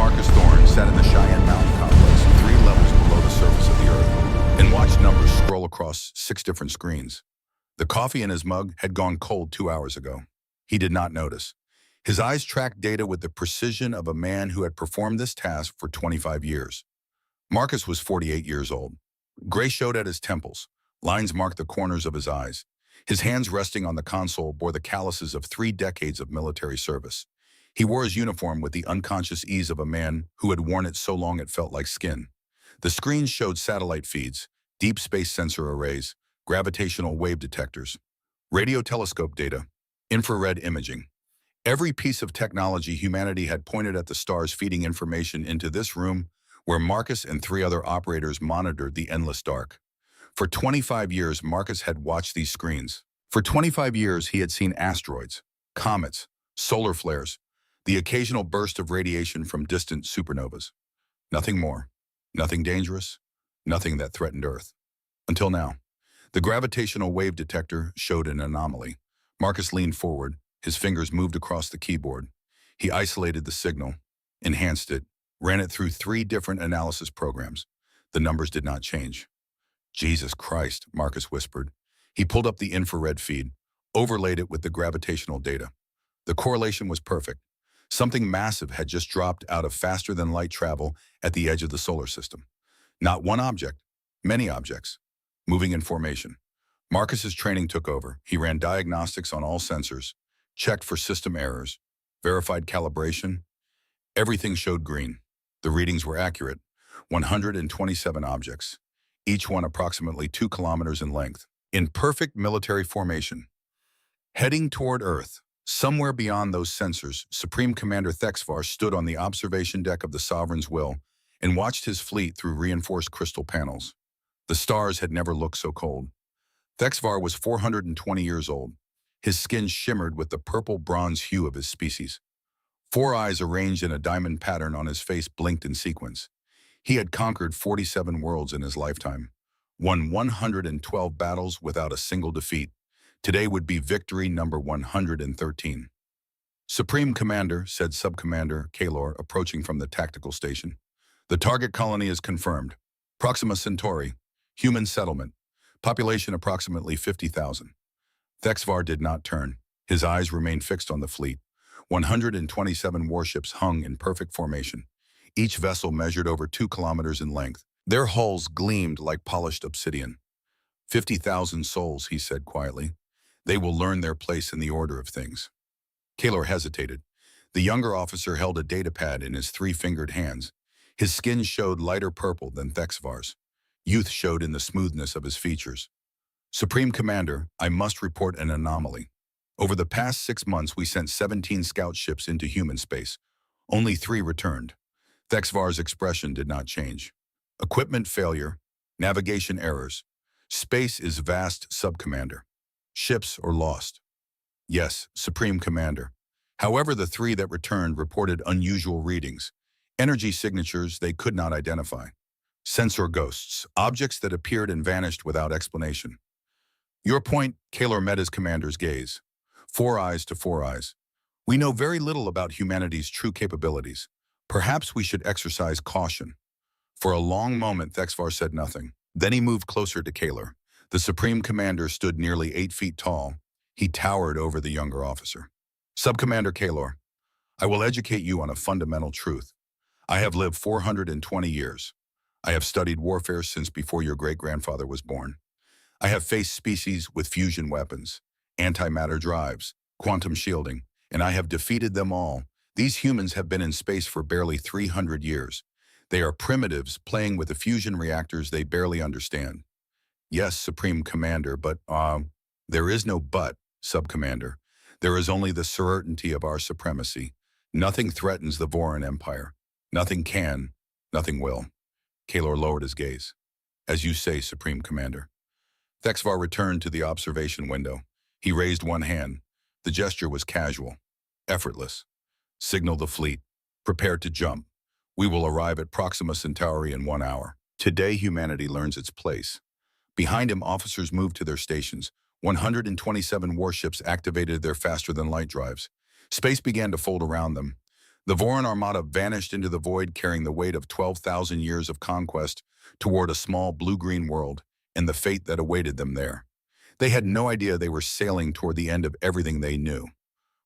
Marcus Thorne sat in the Cheyenne Mountain complex, 3 levels below the surface of the Earth, and watched numbers scroll across 6 different screens. The coffee in his mug had gone cold 2 hours ago. He did not notice. His eyes tracked data with the precision of a man who had performed this task for 25 years. Marcus was 48 years old. Gray showed at his temples. Lines marked the corners of his eyes. His hands resting on the console bore the calluses of 3 decades of military service. He wore his uniform with the unconscious ease of a man who had worn it so long it felt like skin. The screens showed satellite feeds, deep space sensor arrays, gravitational wave detectors, radio telescope data, infrared imaging. Every piece of technology humanity had pointed at the stars, feeding information into this room where Marcus and 3 other operators monitored the endless dark. For 25 years, Marcus had watched these screens. For 25 years, he had seen asteroids, comets, solar flares, the occasional burst of radiation from distant supernovas. Nothing more. Nothing dangerous. Nothing that threatened Earth. Until now. The gravitational wave detector showed an anomaly. Marcus leaned forward. His fingers moved across the keyboard. He isolated the signal, enhanced it, ran it through 3 different analysis programs. The numbers did not change. Jesus Christ, Marcus whispered. He pulled up the infrared feed, overlaid it with the gravitational data. The correlation was perfect. Something massive had just dropped out of faster-than-light travel at the edge of the solar system. Not one object, many objects, moving in formation. Marcus's training took over. He ran diagnostics on all sensors, checked for system errors, verified calibration. Everything showed green. The readings were accurate. 127 objects, each one approximately 2 kilometers in length, in perfect military formation. Heading toward Earth, somewhere beyond those sensors, Supreme Commander Thexvar stood on the observation deck of the Sovereign's Will and watched his fleet through reinforced crystal panels. The stars had never looked so cold. Thexvar was 420 years old. His skin shimmered with the purple-bronze hue of his species. 4 eyes arranged in a diamond pattern on his face blinked in sequence. He had conquered 47 worlds in his lifetime, won 112 battles without a single defeat. Today would be victory number 113. Supreme Commander, said Subcommander Kalor, approaching from the tactical station. The target colony is confirmed. Proxima Centauri, human settlement, population approximately 50,000. Thexvar did not turn. His eyes remained fixed on the fleet. 127 warships hung in perfect formation. Each vessel measured over 2 kilometers in length. Their hulls gleamed like polished obsidian. 50,000 souls, he said quietly. They will learn their place in the order of things. Kalor hesitated. The younger officer held a datapad in his 3-fingered hands. His skin showed lighter purple than Thexvar's. Youth showed in the smoothness of his features. Supreme Commander, I must report an anomaly. Over the past 6 months, we sent 17 scout ships into human space. Only 3 returned. Thexvar's expression did not change. Equipment failure, navigation errors. Space is vast, Subcommander. Ships are lost. Yes, Supreme Commander. However, the 3 that returned reported unusual readings. Energy signatures they could not identify. Sensor ghosts, objects that appeared and vanished without explanation. Your point, Kalor met his commander's gaze. 4 eyes to 4 eyes. We know very little about humanity's true capabilities. Perhaps we should exercise caution. For a long moment, Thexvar said nothing. Then he moved closer to Kalor. The Supreme Commander stood nearly 8 feet tall. He towered over the younger officer. Subcommander Kalor, I will educate you on a fundamental truth. I have lived 420 years. I have studied warfare since before your great-grandfather was born. I have faced species with fusion weapons, antimatter drives, quantum shielding, and I have defeated them all. These humans have been in space for barely 300 years. They are primitives playing with the fusion reactors they barely understand. Yes, Supreme Commander, but, there is no but, Subcommander. There is only the certainty of our supremacy. Nothing threatens the Voron Empire. Nothing can, nothing will. Kalor lowered his gaze. As you say, Supreme Commander. Thexvar returned to the observation window. He raised one hand. The gesture was casual, effortless. Signal the fleet. Prepare to jump. We will arrive at Proxima Centauri in 1 hour. Today, humanity learns its place. Behind him, officers moved to their stations. 127 warships activated their faster-than-light drives. Space began to fold around them. The Voron armada vanished into the void carrying the weight of 12,000 years of conquest toward a small blue-green world and the fate that awaited them there. They had no idea they were sailing toward the end of everything they knew.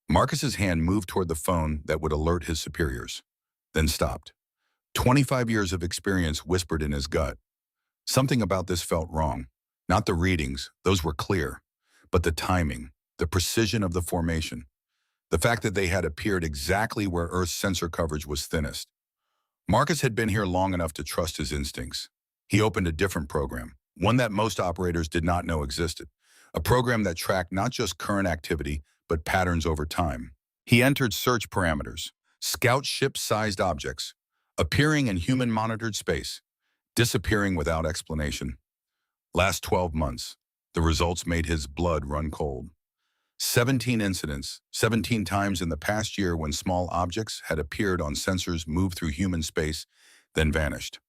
Marcus's hand moved toward the phone that would alert his superiors, then stopped. 25 years of experience whispered in his gut. Something about this felt wrong. Not the readings, those were clear, but the timing, the precision of the formation. The fact that they had appeared exactly where Earth's sensor coverage was thinnest. Marcus had been here long enough to trust his instincts. He opened a different program, one that most operators did not know existed, a program that tracked not just current activity, but patterns over time. He entered search parameters, scout ship-sized objects, appearing in human-monitored space, disappearing without explanation. Last 12 months, the results made his blood run cold. 17 incidents, 17 times in the past year when small objects had appeared on sensors moved through human space, then vanished.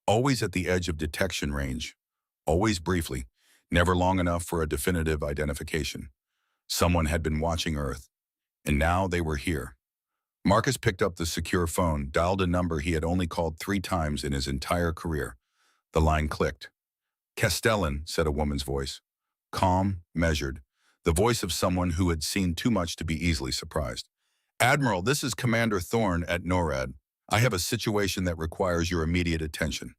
Always at the edge of detection range, always briefly, never long enough for a definitive identification. Someone had been watching Earth, and now they were here. Marcus picked up the secure phone, dialed a number he had only called 3 times in his entire career. The line clicked. "Castellan," said a woman's voice. Calm, measured, the voice of someone who had seen too much to be easily surprised. "Admiral, this is Commander Thorne at NORAD. I have a situation that requires your immediate attention."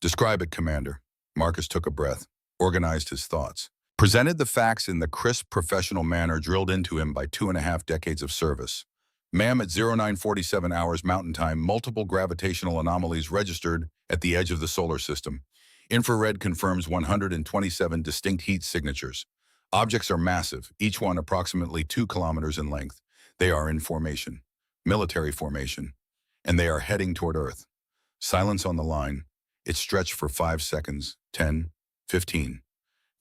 "Describe it, Commander." Marcus took a breath, organized his thoughts, presented the facts in the crisp professional manner drilled into him by 2.5 decades of service. "Ma'am, at 0947 hours Mountain Time, multiple gravitational anomalies registered at the edge of the solar system. Infrared confirms 127 distinct heat signatures. Objects are massive, each one approximately 2 kilometers in length. They are in formation, military formation, and they are heading toward Earth." Silence on the line. It stretched for 5 seconds, 10, 15.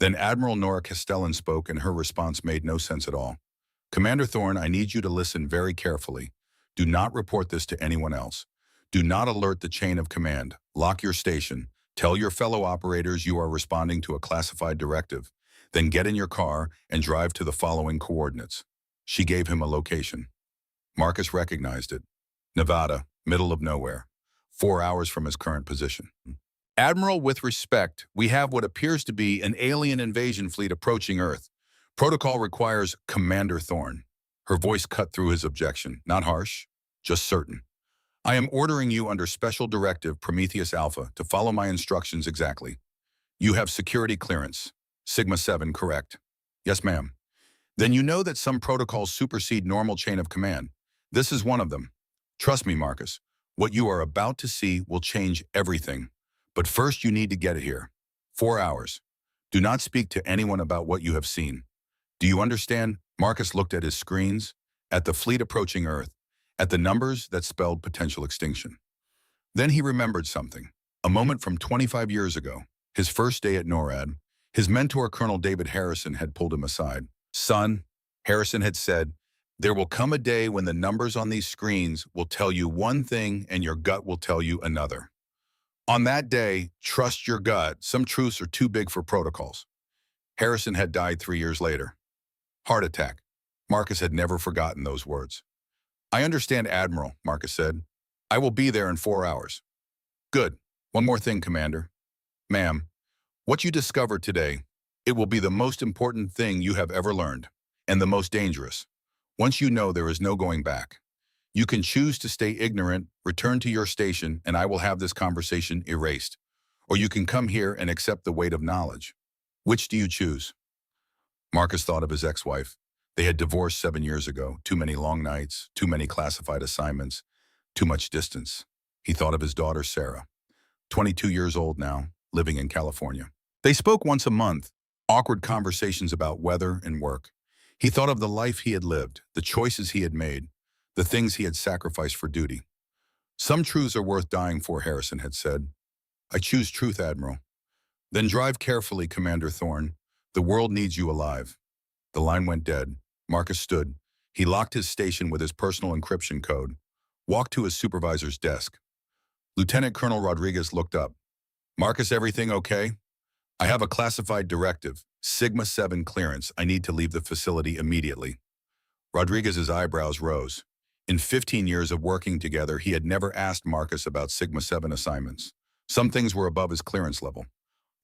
Then Admiral Nora Castellan spoke, and her response made no sense at all. "Commander Thorne, I need you to listen very carefully. Do not report this to anyone else. Do not alert the chain of command. Lock your station. Tell your fellow operators you are responding to a classified directive. Then get in your car and drive to the following coordinates." She gave him a location. Marcus recognized it. Nevada, middle of nowhere, 4 hours from his current position. "Admiral, with respect, we have what appears to be an alien invasion fleet approaching Earth. Protocol requires Commander Thorne." Her voice cut through his objection, not harsh, just certain. "I am ordering you under Special Directive Prometheus Alpha to follow my instructions exactly. You have security clearance. Sigma 7, correct?" "Yes, ma'am." "Then you know that some protocols supersede normal chain of command. This is one of them. Trust me, Marcus. What you are about to see will change everything. But first you need to get it here. 4 hours. Do not speak to anyone about what you have seen. Do you understand?" Marcus looked at his screens, at the fleet approaching Earth, at the numbers that spelled potential extinction. Then he remembered something. A moment from 25 years ago, his first day at NORAD, his mentor, Colonel David Harrison, had pulled him aside. "Son," Harrison had said, "there will come a day when the numbers on these screens will tell you one thing and your gut will tell you another. On that day, trust your gut. Some truths are too big for protocols." Harrison had died 3 years later. Heart attack. Marcus had never forgotten those words. "I understand, Admiral," Marcus said. "I will be there in 4 hours." "Good. One more thing, Commander." "Ma'am, what you discover today, it will be the most important thing you have ever learned, and the most dangerous. Once you know, there is no going back. You can choose to stay ignorant, return to your station, and I will have this conversation erased. Or you can come here and accept the weight of knowledge. Which do you choose?" Marcus thought of his ex-wife. They had divorced 7 years ago. Too many long nights, too many classified assignments, too much distance. He thought of his daughter, Sarah, 22 years old now, living in California. They spoke once a month, awkward conversations about weather and work. He thought of the life he had lived, the choices he had made, the things he had sacrificed for duty. "Some truths are worth dying for," Harrison had said. "I choose truth, Admiral." "Then drive carefully, Commander Thorne. The world needs you alive." The line went dead. Marcus stood. He locked his station with his personal encryption code, walked to his supervisor's desk. Lieutenant Colonel Rodriguez looked up. "Marcus, everything okay?" "I have a classified directive, Sigma 7 clearance. I need to leave the facility immediately." Rodriguez's eyebrows rose. In 15 years of working together, he had never asked Marcus about Sigma 7 assignments. Some things were above his clearance level.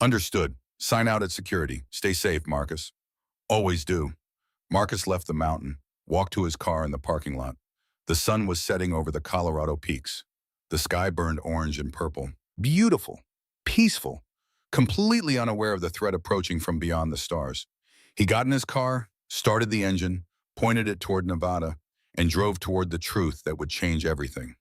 Understood. Sign out at security. Stay safe, Marcus. Always do. Marcus left the mountain, walked to his car in the parking lot. The sun was setting over the Colorado peaks. The sky burned orange and purple. Beautiful. Peaceful. Completely unaware of the threat approaching from beyond the stars. He got in his car, started the engine, pointed it toward Nevada, and drove toward the truth that would change everything.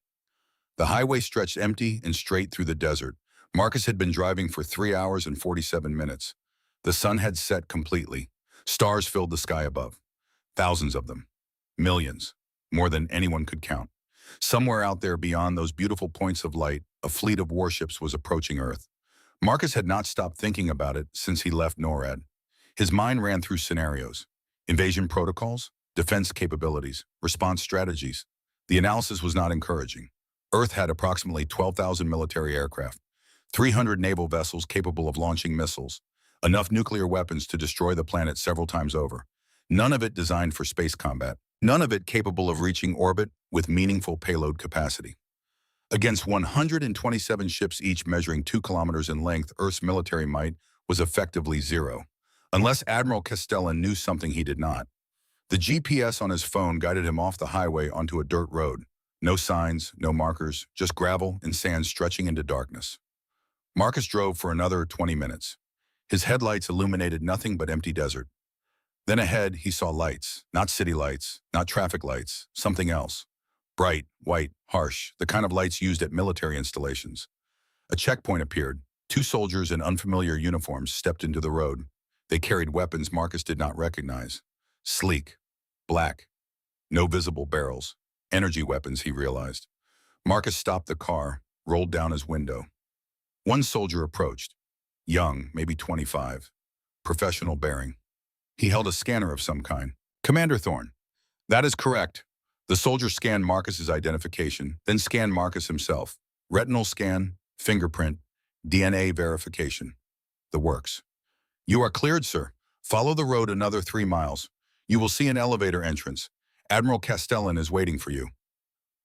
The highway stretched empty and straight through the desert. Marcus had been driving for 3 hours and 47 minutes. The sun had set completely. Stars filled the sky above. Thousands of them. Millions. More than anyone could count. Somewhere out there beyond those beautiful points of light, a fleet of warships was approaching Earth. Marcus had not stopped thinking about it since he left NORAD. His mind ran through scenarios. Invasion protocols, defense capabilities, response strategies. The analysis was not encouraging. Earth had approximately 12,000 military aircraft, 300 naval vessels capable of launching missiles, enough nuclear weapons to destroy the planet several times over. None of it designed for space combat. None of it capable of reaching orbit with meaningful payload capacity. Against 127 ships each measuring 2 kilometers in length, Earth's military might was effectively zero. Unless Admiral Castellan knew something he did not. The GPS on his phone guided him off the highway onto a dirt road. No signs, no markers, just gravel and sand stretching into darkness. Marcus drove for another 20 minutes. His headlights illuminated nothing but empty desert. Then ahead, he saw lights, not city lights, not traffic lights, something else. Bright, white, harsh, the kind of lights used at military installations. A checkpoint appeared. 2 soldiers in unfamiliar uniforms stepped into the road. They carried weapons Marcus did not recognize. Sleek, black, no visible barrels. Energy weapons, he realized. Marcus stopped the car, rolled down his window. One soldier approached. Young, maybe 25. Professional bearing. He held a scanner of some kind. Commander Thorne. That is correct. The soldier scanned Marcus's identification, then scanned Marcus himself. Retinal scan, fingerprint, DNA verification. The works. You are cleared, sir. Follow the road another 3 miles. You will see an elevator entrance. Admiral Castellan is waiting for you.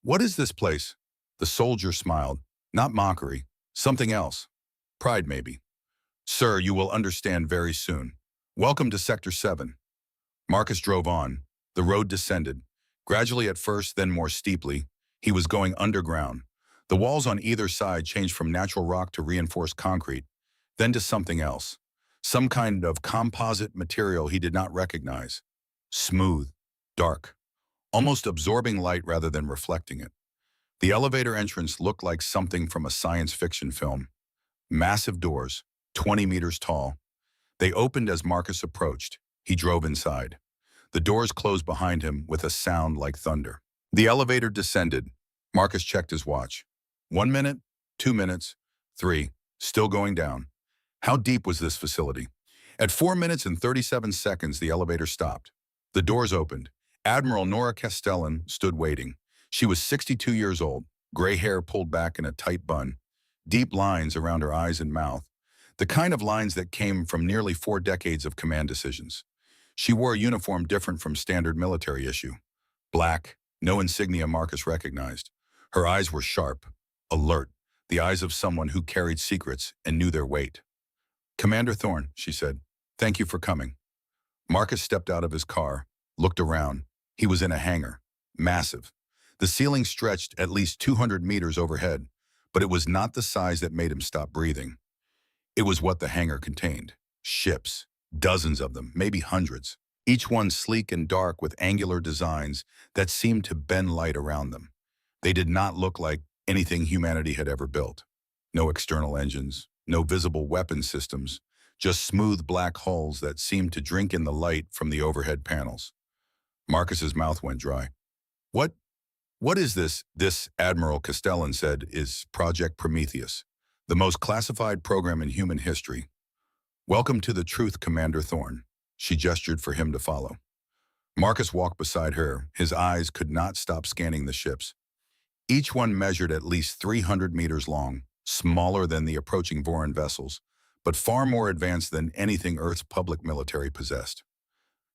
What is this place? The soldier smiled. Not mockery. Something else. Pride, maybe. Sir, you will understand very soon. Welcome to Sector 7. Marcus drove on. The road descended. Gradually at first, then more steeply. He was going underground. The walls on either side changed from natural rock to reinforced concrete, then to something else. Some kind of composite material he did not recognize. Smooth, dark, almost absorbing light rather than reflecting it. The elevator entrance looked like something from a science fiction film. Massive doors, 20 meters tall. They opened as Marcus approached. He drove inside. The doors closed behind him with a sound like thunder. The elevator descended. Marcus checked his watch. 1 minute, 2 minutes, 3, still going down. How deep was this facility? At 4 minutes and 37 seconds, the elevator stopped. The doors opened. Admiral Nora Castellan stood waiting. She was 62 years old, gray hair pulled back in a tight bun, deep lines around her eyes and mouth, the kind of lines that came from nearly 4 decades of command decisions. She wore a uniform different from standard military issue. Black, no insignia Marcus recognized. Her eyes were sharp, alert, the eyes of someone who carried secrets and knew their weight. Commander Thorne, she said, thank you for coming. Marcus stepped out of his car, looked around. He was in a hangar, massive. The ceiling stretched at least 200 meters overhead, but it was not the size that made him stop breathing. It was what the hangar contained. Ships, dozens of them, maybe hundreds, each one sleek and dark with angular designs that seemed to bend light around them. They did not look like anything humanity had ever built. No external engines, no visible weapon systems, just smooth black hulls that seemed to drink in the light from the overhead panels. Marcus's mouth went dry. What is this? This, Admiral Castellan said, is Project Prometheus, the most classified program in human history. Welcome to the truth, Commander Thorne. She gestured for him to follow. Marcus walked beside her. His eyes could not stop scanning the ships. Each one measured at least 300 meters long, smaller than the approaching Voron vessels, but far more advanced than anything Earth's public military possessed.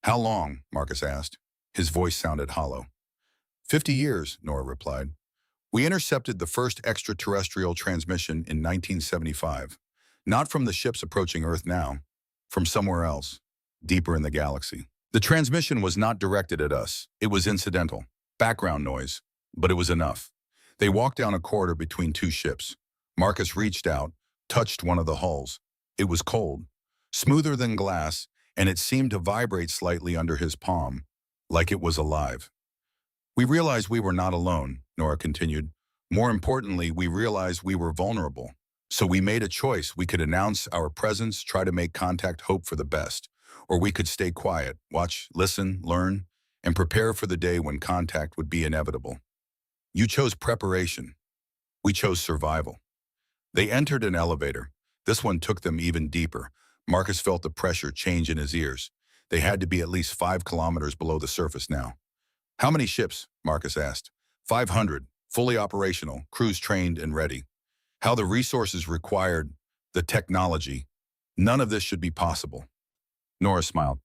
How long? Marcus asked. His voice sounded hollow. 50 years, Nora replied. We intercepted the first extraterrestrial transmission in 1975, not from the ships approaching Earth now, from somewhere else, deeper in the galaxy. The transmission was not directed at us. It was incidental, background noise, but it was enough. They walked down a corridor between two ships. Marcus reached out, touched one of the hulls. It was cold, smoother than glass, and it seemed to vibrate slightly under his palm, like it was alive. We realized we were not alone, Nora continued. More importantly, we realized we were vulnerable. So we made a choice. We could announce our presence, try to make contact, hope for the best. Or we could stay quiet, watch, listen, learn, and prepare for the day when contact would be inevitable. You chose preparation. We chose survival. They entered an elevator. This one took them even deeper. Marcus felt the pressure change in his ears. They had to be at least 5 kilometers below the surface now. How many ships? Marcus asked. 500, fully operational, crews trained and ready. How the resources required, the technology. None of this should be possible. Nora smiled.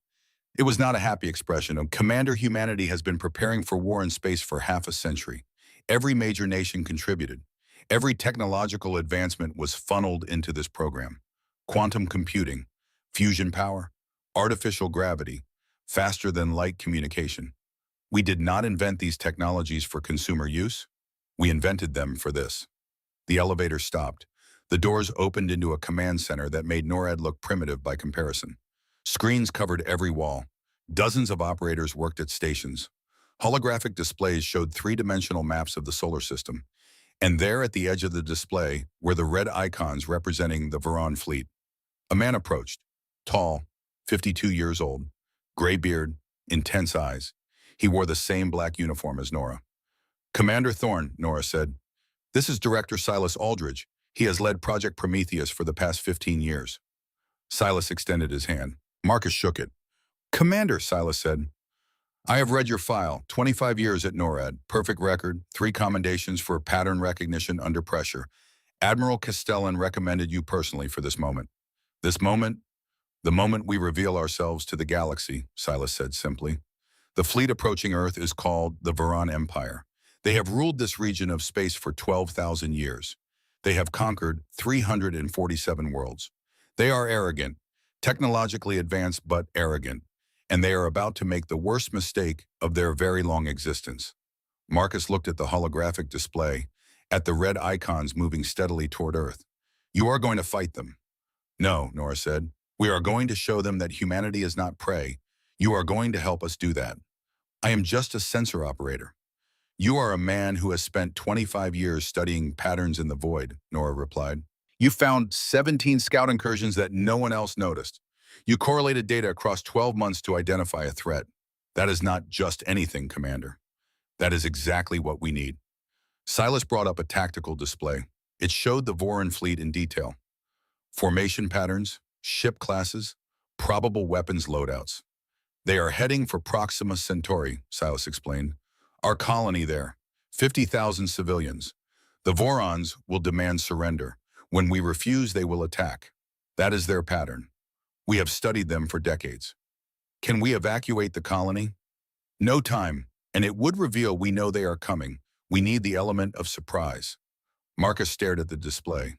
It was not a happy expression. Commander, humanity has been preparing for war in space for half a century. Every major nation contributed. Every technological advancement was funneled into this program. Quantum computing, fusion power, artificial gravity, faster than light communication. We did not invent these technologies for consumer use. We invented them for this. The elevator stopped. The doors opened into a command center that made NORAD look primitive by comparison. Screens covered every wall. Dozens of operators worked at stations. Holographic displays showed 3-dimensional maps of the solar system. And there at the edge of the display were the red icons representing the Varan fleet. A man approached, tall, 52 years old, gray beard, intense eyes. He wore the same black uniform as Nora. Commander Thorne, Nora said. This is Director Silas Aldridge. He has led Project Prometheus for the past 15 years. Silas extended his hand. Marcus shook it. Commander, Silas said. I have read your file, 25 years at NORAD, perfect record, 3 commendations for pattern recognition under pressure. Admiral Castellan recommended you personally for this moment. This moment, the moment we reveal ourselves to the galaxy, Silas said simply. The fleet approaching Earth is called the Varan Empire. They have ruled this region of space for 12,000 years. They have conquered 347 worlds. They are arrogant, technologically advanced but arrogant, and they are about to make the worst mistake of their very long existence. Marcus looked at the holographic display, at the red icons moving steadily toward Earth. You are going to fight them. No, Nora said. We are going to show them that humanity is not prey. You are going to help us do that. I am just a sensor operator. You are a man who has spent 25 years studying patterns in the void, Nora replied. You found 17 scout incursions that no one else noticed. You correlated data across 12 months to identify a threat. That is not just anything, Commander. That is exactly what we need. Silas brought up a tactical display. It showed the Voran fleet in detail. Formation patterns, ship classes, probable weapons loadouts. They are heading for Proxima Centauri, Silas explained. Our colony there, 50,000 civilians. The Vorons will demand surrender. When we refuse, they will attack. That is their pattern. We have studied them for decades. Can we evacuate the colony? No time, and it would reveal we know they are coming. We need the element of surprise. Marcus stared at the display,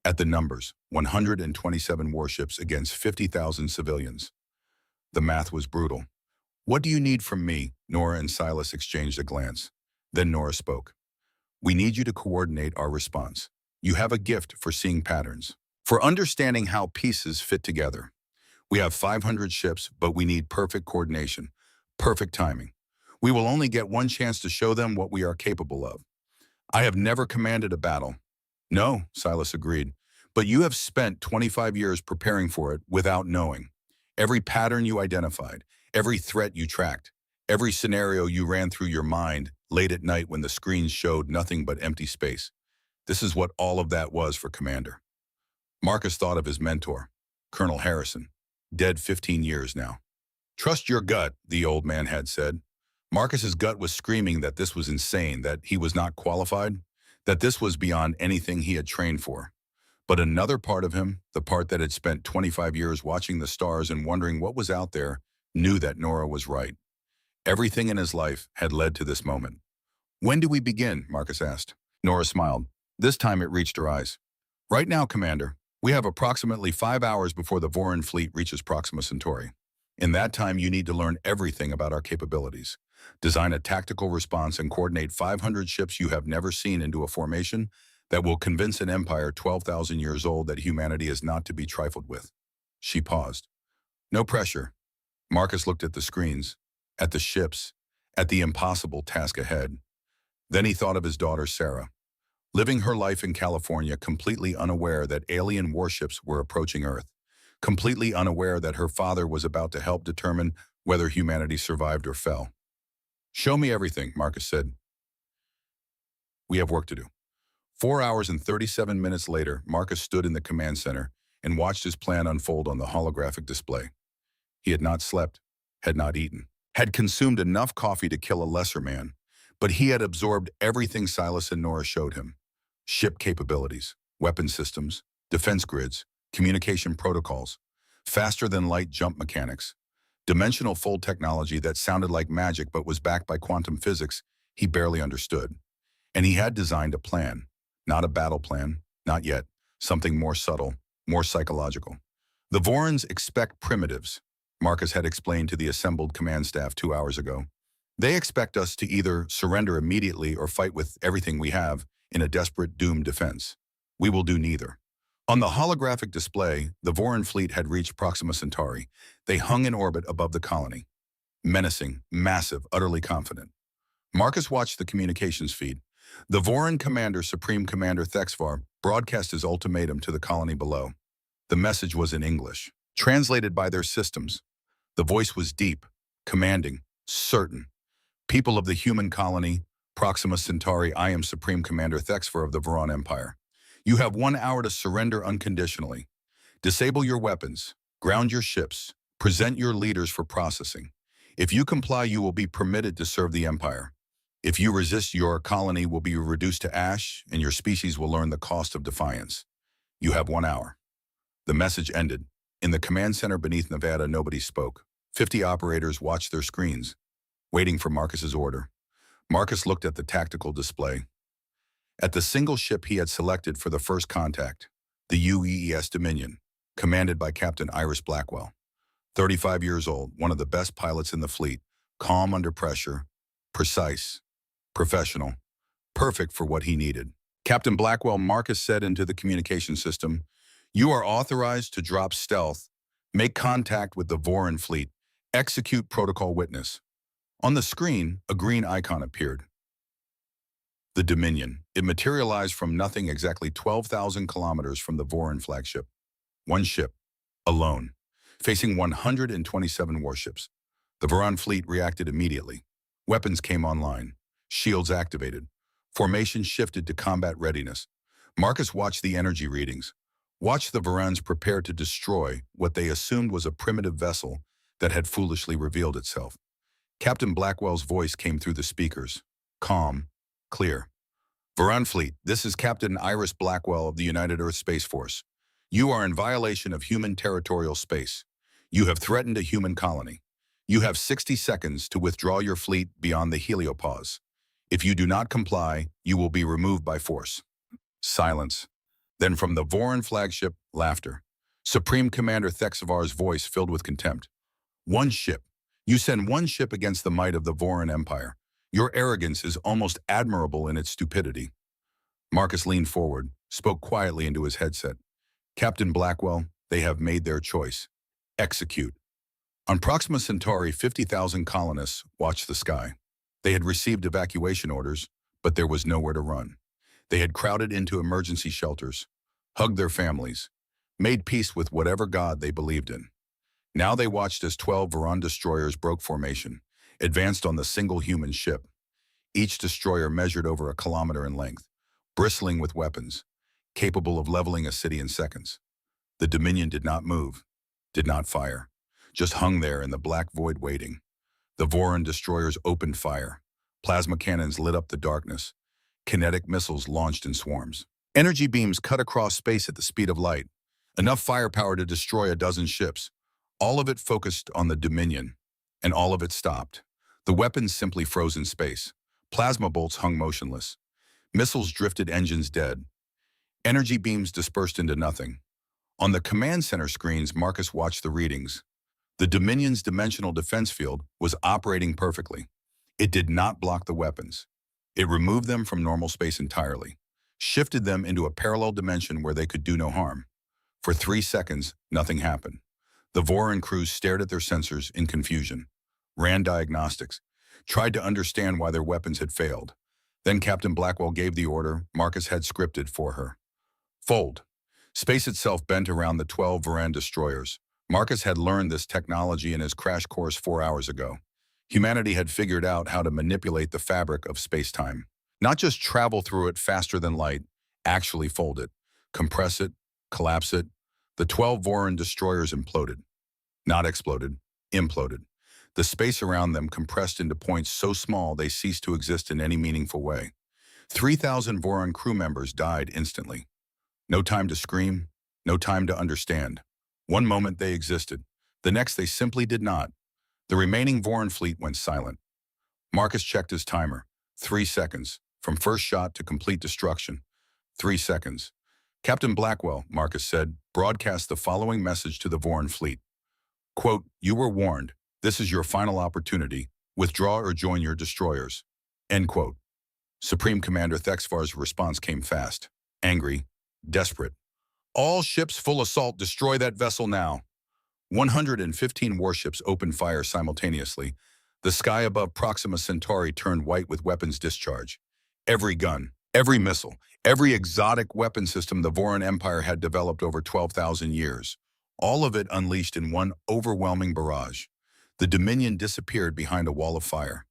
at the numbers, 127 warships against 50,000 civilians. The math was brutal. What do you need from me? Nora and Silas exchanged a glance. Then Nora spoke. We need you to coordinate our response. You have a gift for seeing patterns, for understanding how pieces fit together. We have 500 ships, but we need perfect coordination, perfect timing. We will only get one chance to show them what we are capable of. I have never commanded a battle. No, Silas agreed, but you have spent 25 years preparing for it without knowing. Every pattern you identified, every threat you tracked, every scenario you ran through your mind late at night when the screens showed nothing but empty space. This is what all of that was for Commander. Marcus thought of his mentor, Colonel Harrison, dead 15 years now. Trust your gut, the old man had said. Marcus's gut was screaming that this was insane, that he was not qualified, that this was beyond anything he had trained for. But another part of him, the part that had spent 25 years watching the stars and wondering what was out there, knew that Nora was right. Everything in his life had led to this moment. When do we begin? Marcus asked. Nora smiled. This time it reached her eyes. Right now, Commander. We have approximately 5 hours before the Voron fleet reaches Proxima Centauri. In that time, you need to learn everything about our capabilities. Design a tactical response and coordinate 500 ships you have never seen into a formation that will convince an empire 12,000 years old that humanity is not to be trifled with. She paused. No pressure. Marcus looked at the screens, at the ships, at the impossible task ahead. Then he thought of his daughter, Sarah, living her life in California completely unaware that alien warships were approaching Earth, completely unaware that her father was about to help determine whether humanity survived or fell. Show me everything, Marcus said. We have work to do. 4 hours and 37 minutes later, Marcus stood in the command center and watched his plan unfold on the holographic display. He had not slept, had not eaten, had consumed enough coffee to kill a lesser man, but he had absorbed everything Silas and Nora showed him. Ship capabilities, weapon systems, defense grids, communication protocols, faster-than-light jump mechanics, dimensional fold technology that sounded like magic but was backed by quantum physics he barely understood. And he had designed a plan, not a battle plan, not yet, something more subtle, more psychological. The Vorons expect primitives, Marcus had explained to the assembled command staff 2 hours ago. They expect us to either surrender immediately or fight with everything we have in a desperate, doomed defense. We will do neither. On the holographic display, the Voron fleet had reached Proxima Centauri. They hung in orbit above the colony. Menacing, massive, utterly confident. Marcus watched the communications feed. The Voron commander, Supreme Commander Thexvar, broadcast his ultimatum to the colony below. The message was in English, translated by their systems. The voice was deep, commanding, certain. People of the human colony, Proxima Centauri, I am Supreme Commander Thexvar of the Voron Empire. You have 1 hour to surrender unconditionally. Disable your weapons, ground your ships, present your leaders for processing. If you comply, you will be permitted to serve the Empire. If you resist, your colony will be reduced to ash, and your species will learn the cost of defiance. You have 1 hour. The message ended. In the command center beneath Nevada, nobody spoke. 50 operators watched their screens, waiting for Marcus's order. Marcus looked at the tactical display. At the single ship he had selected for the first contact, the UEES Dominion, commanded by Captain Iris Blackwell. 35 years old, one of the best pilots in the fleet, calm under pressure, precise, professional, perfect for what he needed. Captain Blackwell, Marcus said into the communication system, you are authorized to drop stealth, make contact with the Voron fleet, execute protocol witness. On the screen, a green icon appeared. The Dominion. It materialized from nothing exactly 12,000 kilometers from the Voron flagship. One ship, alone, facing 127 warships. The Voron fleet reacted immediately. Weapons came online. Shields activated. Formation shifted to combat readiness. Marcus watched the energy readings. Watched the Vorons prepare to destroy what they assumed was a primitive vessel that had foolishly revealed itself. Captain Blackwell's voice came through the speakers. Calm, clear. Voron fleet, this is Captain Iris Blackwell of the United Earth Space Force. You are in violation of human territorial space. You have threatened a human colony. You have 60 seconds to withdraw your fleet beyond the heliopause. If you do not comply, you will be removed by force. Silence. Then from the Voron flagship, laughter. Supreme Commander Thexvar's voice filled with contempt. One ship. You send one ship against the might of the Voron Empire. Your arrogance is almost admirable in its stupidity. Marcus leaned forward, spoke quietly into his headset. Captain Blackwell, they have made their choice. Execute. On Proxima Centauri, 50,000 colonists watched the sky. They had received evacuation orders, but there was nowhere to run. They had crowded into emergency shelters, hugged their families, made peace with whatever god they believed in. Now they watched as 12 Voron destroyers broke formation, advanced on the single human ship. Each destroyer measured over 1 kilometer in length, bristling with weapons, capable of leveling a city in seconds. The Dominion did not move, did not fire, just hung there in the black void waiting. The Voron destroyers opened fire. Plasma cannons lit up the darkness. Kinetic missiles launched in swarms. Energy beams cut across space at the speed of light. Enough firepower to destroy a dozen ships. All of it focused on the Dominion, and all of it stopped. The weapons simply froze in space. Plasma bolts hung motionless. Missiles drifted, engines dead. Energy beams dispersed into nothing. On the command center screens, Marcus watched the readings. The Dominion's dimensional defense field was operating perfectly. It did not block the weapons. It removed them from normal space entirely, shifted them into a parallel dimension where they could do no harm. For 3 seconds, nothing happened. The Voron crews stared at their sensors in confusion, ran diagnostics, tried to understand why their weapons had failed. Then Captain Blackwell gave the order Marcus had scripted for her. Fold. Space itself bent around the 12 Voron destroyers. Marcus had learned this technology in his crash course 4 hours ago. Humanity had figured out how to manipulate the fabric of space-time. Not just travel through it faster than light, actually fold it, compress it, collapse it. The 12 Voron destroyers imploded. Not exploded, imploded. The space around them compressed into points so small they ceased to exist in any meaningful way. 3,000 Voron crew members died instantly. No time to scream, no time to understand. One moment they existed, the next they simply did not. The remaining Voron fleet went silent. Marcus checked his timer. 3 seconds. From first shot to complete destruction. 3 seconds. Captain Blackwell, Marcus said, broadcast the following message to the Voron fleet. Quote, "You were warned. This is your final opportunity. Withdraw or join your destroyers." End quote. Supreme Commander Thexvar's response came fast, angry, desperate. "All ships full assault, destroy that vessel now." 115 warships opened fire simultaneously. The sky above Proxima Centauri turned white with weapons discharge. Every gun, every missile, every exotic weapon system the Voron Empire had developed over 12,000 years. All of it unleashed in one overwhelming barrage. The Dominion disappeared behind a wall of fire.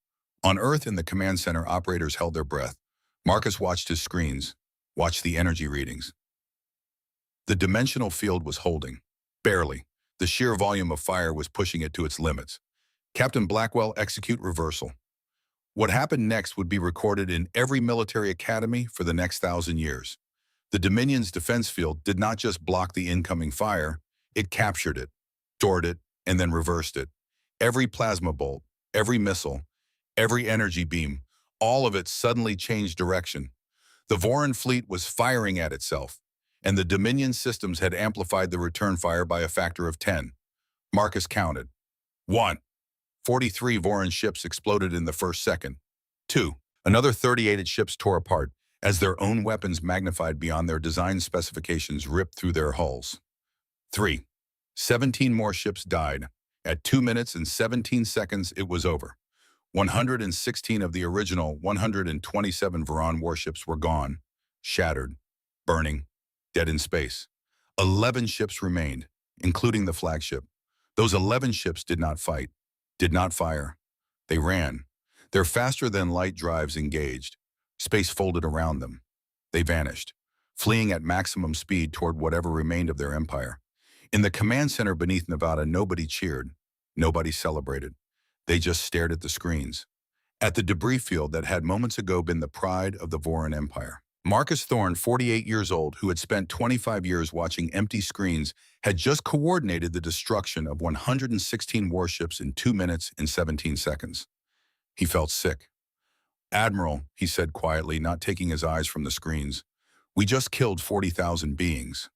On Earth, in the command center, operators held their breath. Marcus watched his screens, watched the energy readings. The dimensional field was holding. Barely. The sheer volume of fire was pushing it to its limits. Captain Blackwell, execute reversal. What happened next would be recorded in every military academy for the next 1,000 years. The Dominion's defense field did not just block the incoming fire, it captured it, stored it, and then reversed it. Every plasma bolt, every missile, every energy beam, all of it suddenly changed direction. The Voron fleet was firing at itself, and the Dominion systems had amplified the return fire by a factor of 10. Marcus counted. 1. 43 Voron ships exploded in the first second. 2. Another 38 ships tore apart, as their own weapons magnified beyond their design specifications ripped through their hulls. 3. 17 more ships died. At 2 minutes and 17 seconds, it was over. 116 of the original 127 Voron warships were gone, shattered, burning, dead in space. 11 ships remained, including the flagship. Those 11 ships did not fight, did not fire. They ran. Their faster-than-light drives engaged. Space folded around them. They vanished, fleeing at maximum speed toward whatever remained of their empire. In the command center beneath Nevada, nobody cheered. Nobody celebrated. They just stared at the screens. At the debris field that had moments ago been the pride of the Voron Empire. Marcus Thorne, 48 years old, who had spent 25 years watching empty screens, had just coordinated the destruction of 116 warships in 2 minutes and 17 seconds. He felt sick. "Admiral," he said quietly, not taking his eyes from the screens, "we just killed 40,000 beings."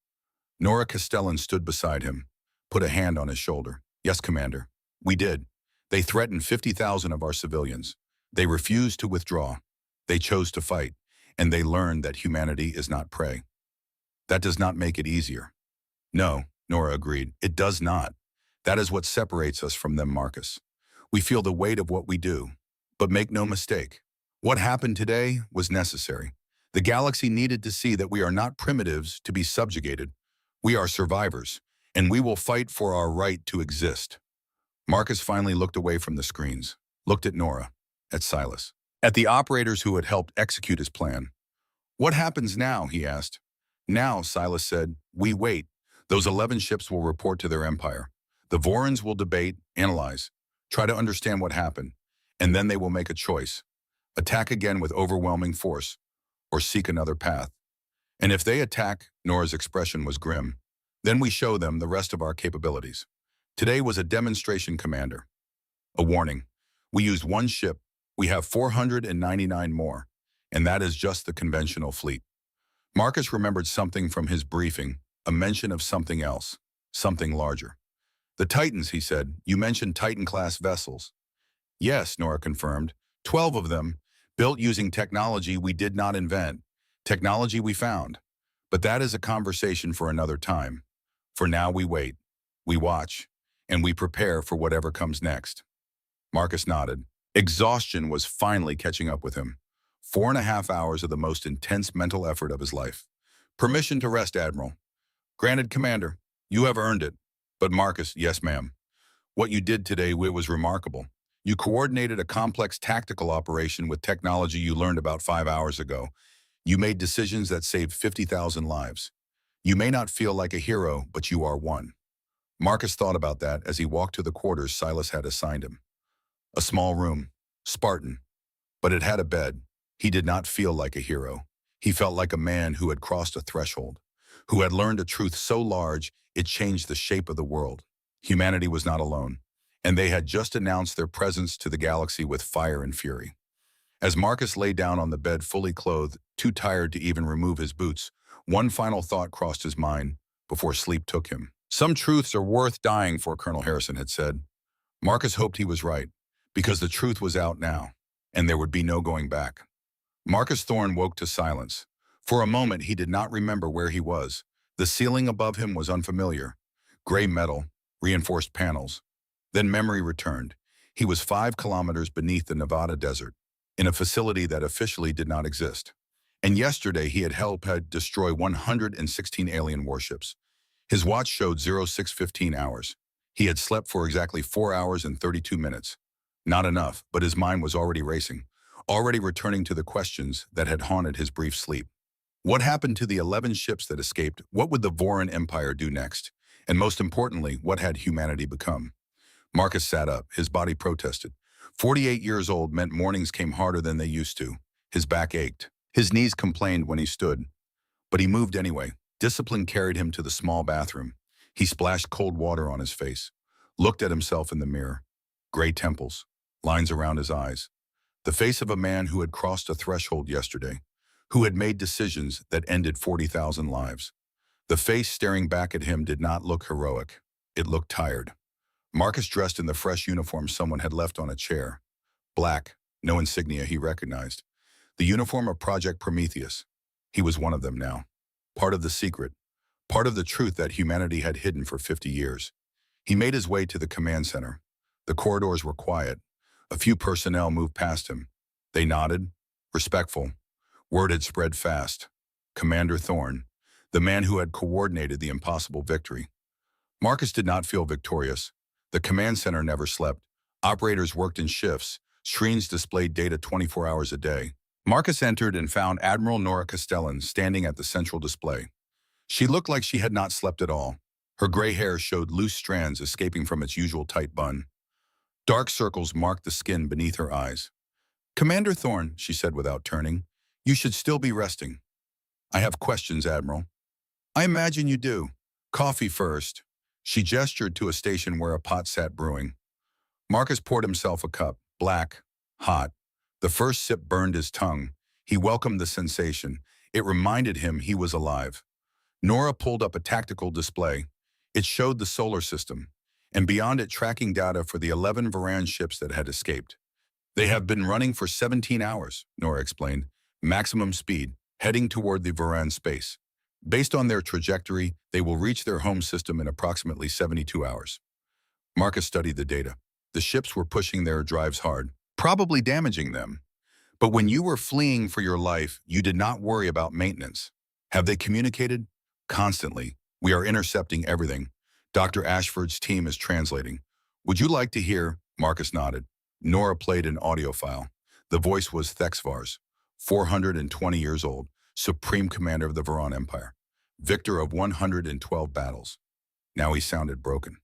Nora Castellan stood beside him, put a hand on his shoulder. "Yes, Commander, we did. They threatened 50,000 of our civilians. They refused to withdraw. They chose to fight. And they learned that humanity is not prey. That does not make it easier." "No," Nora agreed, "it does not. That is what separates us from them, Marcus. We feel the weight of what we do. But make no mistake, what happened today was necessary. The galaxy needed to see that we are not primitives to be subjugated. We are survivors, and we will fight for our right to exist." Marcus finally looked away from the screens, looked at Nora, at Silas, at the operators who had helped execute his plan. "What happens now?" he asked. "Now," Silas said, "we wait. Those 11 ships will report to their empire. The Vorons will debate, analyze, try to understand what happened, and then they will make a choice. Attack again with overwhelming force, or seek another path. And if they attack," Nora's expression was grim, "then we show them the rest of our capabilities. Today was a demonstration, Commander. A warning. We used one ship, We have 499 more, and that is just the conventional fleet. Marcus remembered something from his briefing, a mention of something else, something larger. The Titans, he said. You mentioned Titan-class vessels. Yes, Nora confirmed. 12 of them, built using technology we did not invent, technology we found. But that is a conversation for another time. For now, we wait, we watch, and we prepare for whatever comes next. Marcus nodded. Exhaustion was finally catching up with him. 4.5 hours of the most intense mental effort of his life. Permission to rest, Admiral. Granted, Commander. You have earned it. But Marcus, yes, ma'am. What you did today, it was remarkable. You coordinated a complex tactical operation with technology you learned about 5 hours ago. You made decisions that saved 50,000 lives. You may not feel like a hero, but you are one. Marcus thought about that as he walked to the quarters Silas had assigned him. A small room, Spartan, but it had a bed. He did not feel like a hero. He felt like a man who had crossed a threshold, who had learned a truth so large it changed the shape of the world. Humanity was not alone, and they had just announced their presence to the galaxy with fire and fury. As Marcus lay down on the bed fully clothed, too tired to even remove his boots, one final thought crossed his mind before sleep took him. Some truths are worth dying for, Colonel Harrison had said. Marcus hoped he was right, because the truth was out now, and there would be no going back. Marcus Thorne woke to silence. For a moment, he did not remember where he was. The ceiling above him was unfamiliar. Gray metal, reinforced panels. Then memory returned. He was 5 kilometers beneath the Nevada desert, in a facility that officially did not exist. And yesterday, he had helped destroy 116 alien warships. His watch showed 0615 hours. He had slept for exactly 4 hours and 32 minutes. Not enough, but his mind was already racing, already returning to the questions that had haunted his brief sleep. What happened to the 11 ships that escaped? What would the Voran Empire do next? And most importantly, what had humanity become? Marcus sat up. His body protested. 48 years old meant mornings came harder than they used to. His back ached. His knees complained when he stood. But he moved anyway. Discipline carried him to the small bathroom. He splashed cold water on his face, looked at himself in the mirror. Gray temples, lines around his eyes. The face of a man who had crossed a threshold yesterday, who had made decisions that ended 40,000 lives. The face staring back at him did not look heroic. It looked tired. Marcus dressed in the fresh uniform someone had left on a chair. Black, no insignia he recognized. The uniform of Project Prometheus. He was one of them now. Part of the secret. Part of the truth that humanity had hidden for 50 years. He made his way to the command center. The corridors were quiet. A few personnel moved past him. They nodded, respectful. Word had spread fast. Commander Thorne, the man who had coordinated the impossible victory. Marcus did not feel victorious. The command center never slept. Operators worked in shifts. Screens displayed data 24 hours a day. Marcus entered and found Admiral Nora Castellan standing at the central display. She looked like she had not slept at all. Her gray hair showed loose strands escaping from its usual tight bun. Dark circles marked the skin beneath her eyes. Commander Thorne, she said without turning, you should still be resting. I have questions, Admiral. I imagine you do. Coffee first. She gestured to a station where a pot sat brewing. Marcus poured himself a cup, black, hot. The first sip burned his tongue. He welcomed the sensation. It reminded him he was alive. Nora pulled up a tactical display. It showed the solar system, and beyond it tracking data for the 11 Varan ships that had escaped. They have been running for 17 hours, Nora explained. Maximum speed, heading toward the Varan space. Based on their trajectory, they will reach their home system in approximately 72 hours. Marcus studied the data. The ships were pushing their drives hard, probably damaging them. But when you were fleeing for your life, you did not worry about maintenance. Have they communicated? Constantly. We are intercepting everything. Dr. Ashford's team is translating. Would you like to hear? Marcus nodded. Nora played an audio file. The voice was Thexvar's, 420 years old, Supreme Commander of the Varan Empire, victor of 112 battles. Now he sounded broken.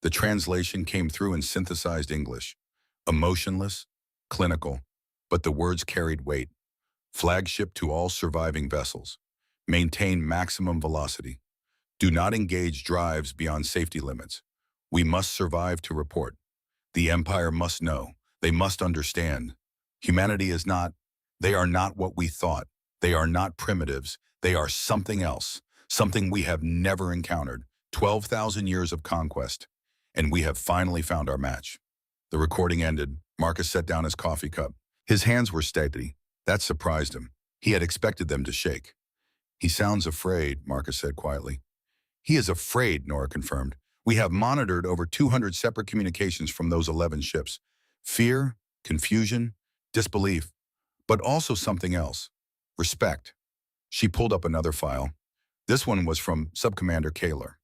The translation came through in synthesized English, emotionless, clinical, but the words carried weight. Flagship to all surviving vessels. Maintain maximum velocity. Do not engage drives beyond safety limits. We must survive to report. The Empire must know. They must understand. Humanity is not, they are not what we thought. They are not primitives. They are something else, something we have never encountered. 12,000 years of conquest, and we have finally found our match. The recording ended. Marcus set down his coffee cup. His hands were steady. That surprised him. He had expected them to shake. He sounds afraid, Marcus said quietly. He is afraid, Nora confirmed. We have monitored over 200 separate communications from those 11 ships. Fear, confusion, disbelief, but also something else. Respect. She pulled up another file. This one was from Subcommander Kaler,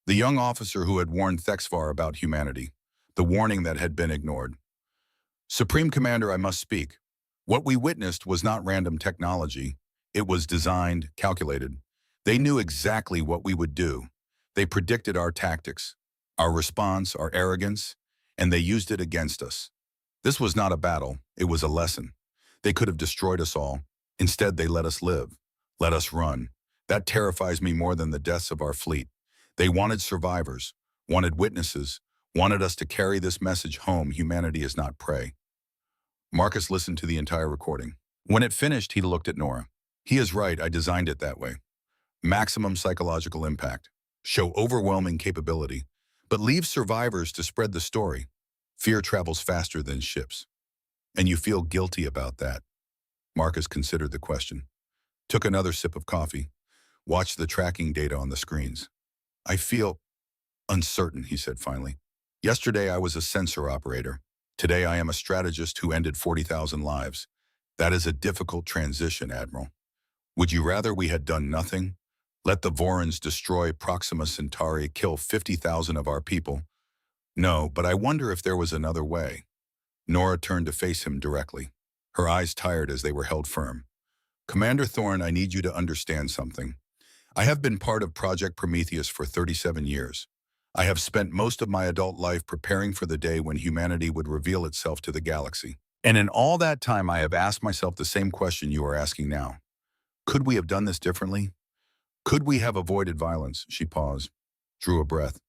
the young officer who had warned Thexvar about humanity, the warning that had been ignored. Supreme Commander, I must speak. What we witnessed was not random technology. It was designed, calculated. They knew exactly what we would do. They predicted our tactics, our response, our arrogance, and they used it against us. This was not a battle, it was a lesson. They could have destroyed us all. Instead, they let us live, let us run. That terrifies me more than the deaths of our fleet. They wanted survivors, wanted witnesses, wanted us to carry this message home: humanity is not prey. Marcus listened to the entire recording. When it finished, he looked at Nora. He is right, I designed it that way. Maximum psychological impact. Show overwhelming capability, but leave survivors to spread the story. Fear travels faster than ships. And you feel guilty about that. Marcus considered the question, took another sip of coffee, watched the tracking data on the screens. I feel uncertain, he said finally. Yesterday I was a sensor operator. Today I am a strategist who ended 40,000 lives. That is a difficult transition, Admiral. Would you rather we had done nothing? Let the Vorans destroy Proxima Centauri, kill 50,000 of our people? No, but I wonder if there was another way. Nora turned to face him directly, her eyes tired as they were held firm. Commander Thorne, I need you to understand something. I have been part of Project Prometheus for 37 years. I have spent most of my adult life preparing for the day when humanity would reveal itself to the galaxy. And in all that time, I have asked myself the same question you are asking now. Could we have done this differently? Could we have avoided violence? She paused, drew a breath.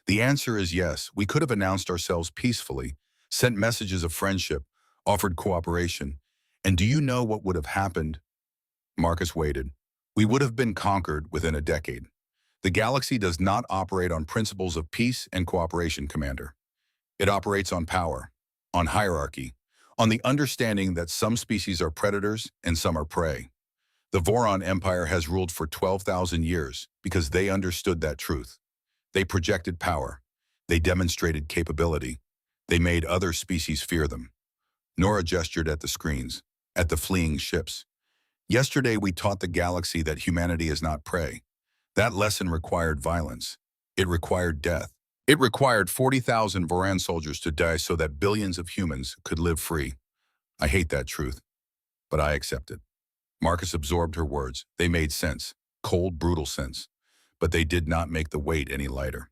The answer is yes. We could have announced ourselves peacefully, sent messages of friendship, offered cooperation. And do you know what would have happened? Marcus waited. We would have been conquered within a decade. The galaxy does not operate on principles of peace and cooperation, Commander. It operates on power, on hierarchy, on the understanding that some species are predators and some are prey. The Voron Empire has ruled for 12,000 years because they understood that truth. They projected power. They demonstrated capability. They made other species fear them. Nora gestured at the screens, at the fleeing ships. Yesterday we taught the galaxy that humanity is not prey. That lesson required violence. It required death. It required 40,000 Voran soldiers to die so that billions of humans could live free. I hate that truth, but I accept it. Marcus absorbed her words. They made sense, cold, brutal sense, but they did not make the weight any lighter.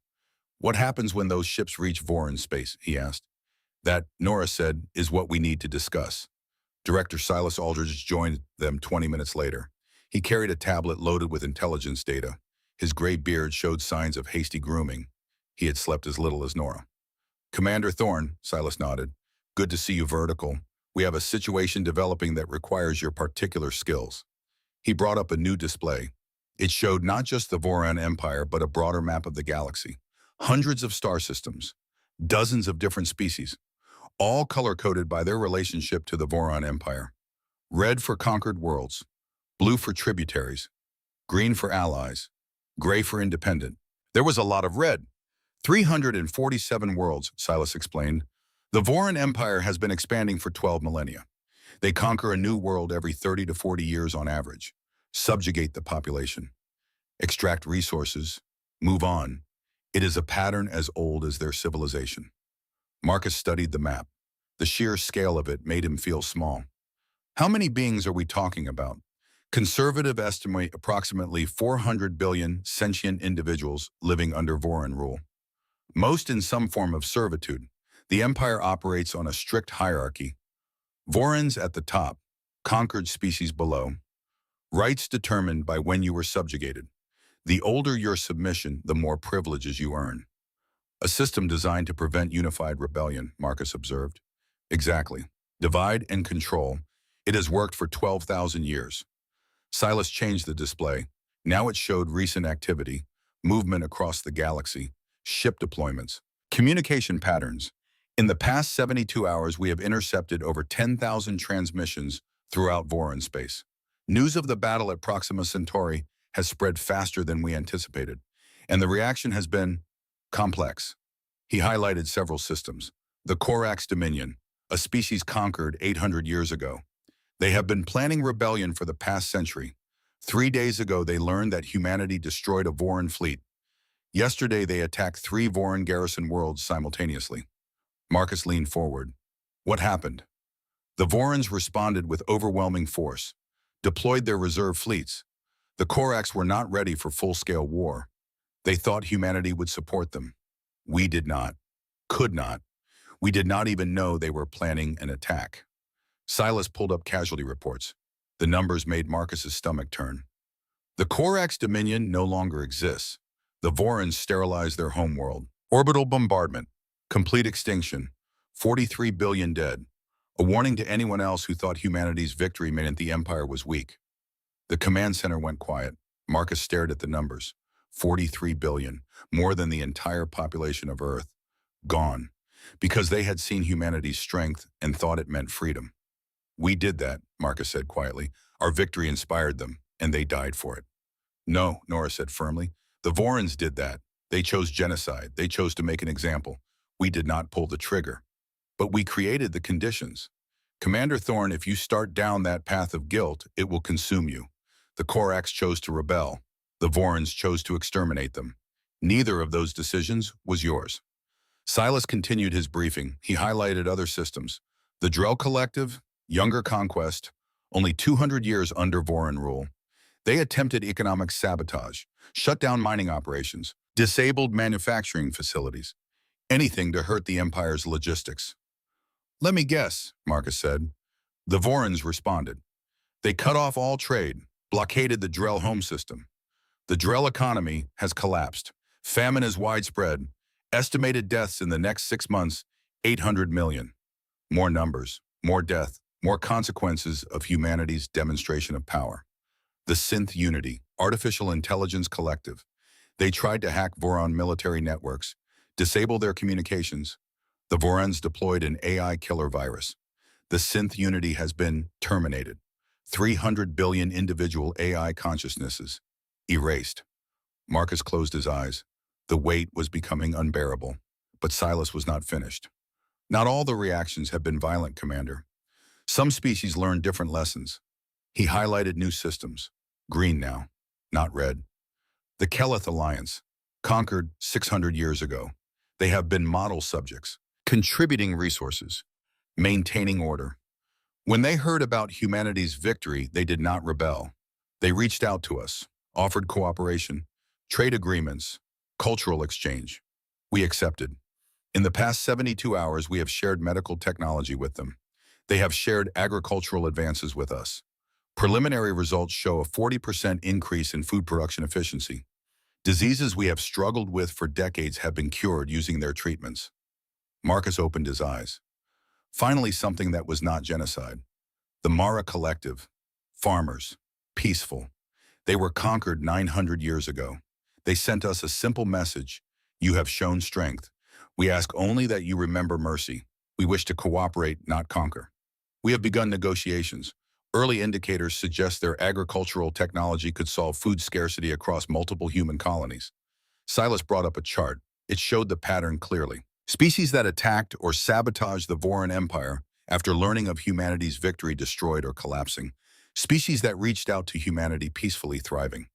What happens when those ships reach Voran space, he asked. That, Nora said, is what we need to discuss. Director Silas Aldridge joined them 20 minutes later. He carried a tablet loaded with intelligence data. His gray beard showed signs of hasty grooming. He had slept as little as Nora. Commander Thorne, Silas nodded. Good to see you, Vertical. We have a situation developing that requires your particular skills. He brought up a new display. It showed not just the Voran Empire, but a broader map of the galaxy. Hundreds of star systems, dozens of different species, all color-coded by their relationship to the Voron Empire. Red for conquered worlds, blue for tributaries, green for allies, gray for independent. There was a lot of red. 347 worlds, Silas explained. The Voron Empire has been expanding for 12 millennia. They conquer a new world every 30 to 40 years on average, subjugate the population, extract resources, move on. It is a pattern as old as their civilization. Marcus studied the map. The sheer scale of it made him feel small. How many beings are we talking about? Conservative estimate approximately 400 billion sentient individuals living under Voron rule. Most in some form of servitude. The empire operates on a strict hierarchy. Vorans at the top, conquered species below. Rights determined by when you were subjugated. The older your submission, the more privileges you earn. A system designed to prevent unified rebellion, Marcus observed. Exactly. Divide and control. It has worked for 12,000 years. Silas changed the display. Now it showed recent activity, movement across the galaxy, ship deployments, communication patterns. In the past 72 hours, we have intercepted over 10,000 transmissions throughout Voron space. News of the battle at Proxima Centauri has spread faster than we anticipated, and the reaction has been complex. He highlighted several systems. The Corax Dominion, a species conquered 800 years ago. They have been planning rebellion for the past century. 3 days ago, they learned that humanity destroyed a Voron fleet. Yesterday, they attacked 3 Voron garrison worlds simultaneously. Marcus leaned forward. What happened? The Vorons responded with overwhelming force, deployed their reserve fleets. The Corax were not ready for full-scale war. They thought humanity would support them. We did not. Could not. We did not even know they were planning an attack. Silas pulled up casualty reports. The numbers made Marcus's stomach turn. The Corax Dominion no longer exists. The Vorons sterilized their homeworld. Orbital bombardment. Complete extinction. 43 billion dead. A warning to anyone else who thought humanity's victory meant the Empire was weak. The command center went quiet. Marcus stared at the numbers. 43 billion, more than the entire population of Earth. Gone. Because they had seen humanity's strength and thought it meant freedom. We did that, Marcus said quietly. Our victory inspired them, and they died for it. No, Nora said firmly. The Vorons did that. They chose genocide. They chose to make an example. We did not pull the trigger. But we created the conditions. Commander Thorne, if you start down that path of guilt, it will consume you. The Corax chose to rebel. The Vorons chose to exterminate them. Neither of those decisions was yours. Silas continued his briefing. He highlighted other systems. The Drell Collective, Younger Conquest, only 200 years under Voron rule. They attempted economic sabotage, shut down mining operations, disabled manufacturing facilities, anything to hurt the Empire's logistics. Let me guess, Marcus said. The Vorons responded. They cut off all trade, blockaded the Drell home system. The Drell economy has collapsed. Famine is widespread. Estimated deaths in the next 6 months, 800 million. More numbers, more death, more consequences of humanity's demonstration of power. The Synth Unity, Artificial Intelligence Collective. They tried to hack Voron military networks, disable their communications. The Vorons deployed an AI killer virus. The Synth Unity has been terminated. 300 billion individual AI consciousnesses erased. Marcus closed his eyes. The weight was becoming unbearable, but Silas was not finished. Not all the reactions have been violent, Commander. Some species learn different lessons. He highlighted new systems. Green now, not red. The Keleth Alliance, conquered 600 years ago. They have been model subjects, contributing resources, maintaining order. When they heard about humanity's victory, they did not rebel. They reached out to us, offered cooperation, trade agreements, cultural exchange. We accepted. In the past 72 hours, we have shared medical technology with them. They have shared agricultural advances with us. Preliminary results show a 40% increase in food production efficiency. Diseases we have struggled with for decades have been cured using their treatments. Marcus opened his eyes. Finally, something that was not genocide. The Mara Collective. Farmers. Peaceful. They were conquered 900 years ago. They sent us a simple message. You have shown strength. We ask only that you remember mercy. We wish to cooperate, not conquer. We have begun negotiations. Early indicators suggest their agricultural technology could solve food scarcity across multiple human colonies. Silas brought up a chart. It showed the pattern clearly. Species that attacked or sabotaged the Voron Empire after learning of humanity's victory destroyed or collapsing. Species that reached out to humanity peacefully thriving.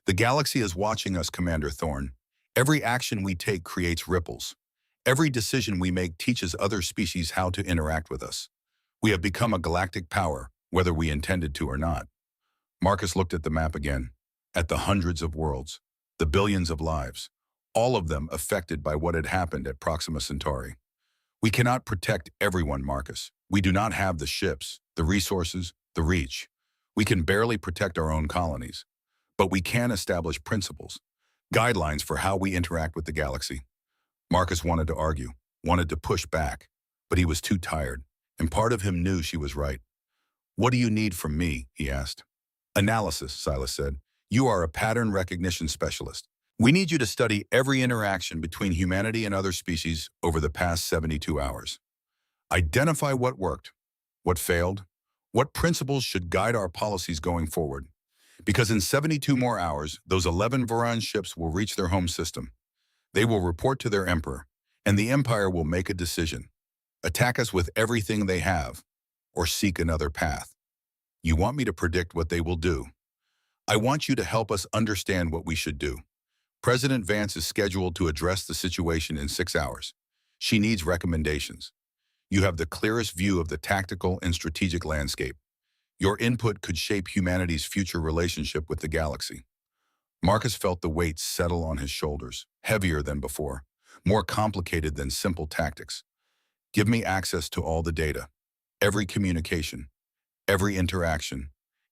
The galaxy is watching us, Commander Thorne. Every action we take creates ripples. Every decision we make teaches other species how to interact with us. We have become a galactic power, whether we intended to or not. Marcus looked at the map again, at the hundreds of worlds, the billions of lives, all of them affected by what had happened at Proxima Centauri. We cannot protect everyone, Marcus. We do not have the ships, the resources, the reach. We can barely protect our own colonies. But we can establish principles, guidelines for how we interact with the galaxy. Marcus wanted to argue, wanted to push back, but he was too tired. and part of him knew she was right. "What do you need from me?" he asked. "Analysis," Silas said. "You are a pattern recognition specialist. We need you to study every interaction between humanity and other species over the past 72 hours. Identify what worked, what failed, what principles should guide our policies going forward. Because in 72 more hours, those 11 Varan ships will reach their home system. They will report to their emperor, and the empire will make a decision. Attack us with everything they have, or seek another path. You want me to predict what they will do. I want you to help us understand what we should do. President Vance is scheduled to address the situation in 6 hours. She needs recommendations. You have the clearest view of the tactical and strategic landscape. Your input could shape humanity's future relationship with the galaxy." Marcus felt the weight settle on his shoulders, heavier than before, more complicated than simple tactics. "Give me access to all the data, every communication, every interaction,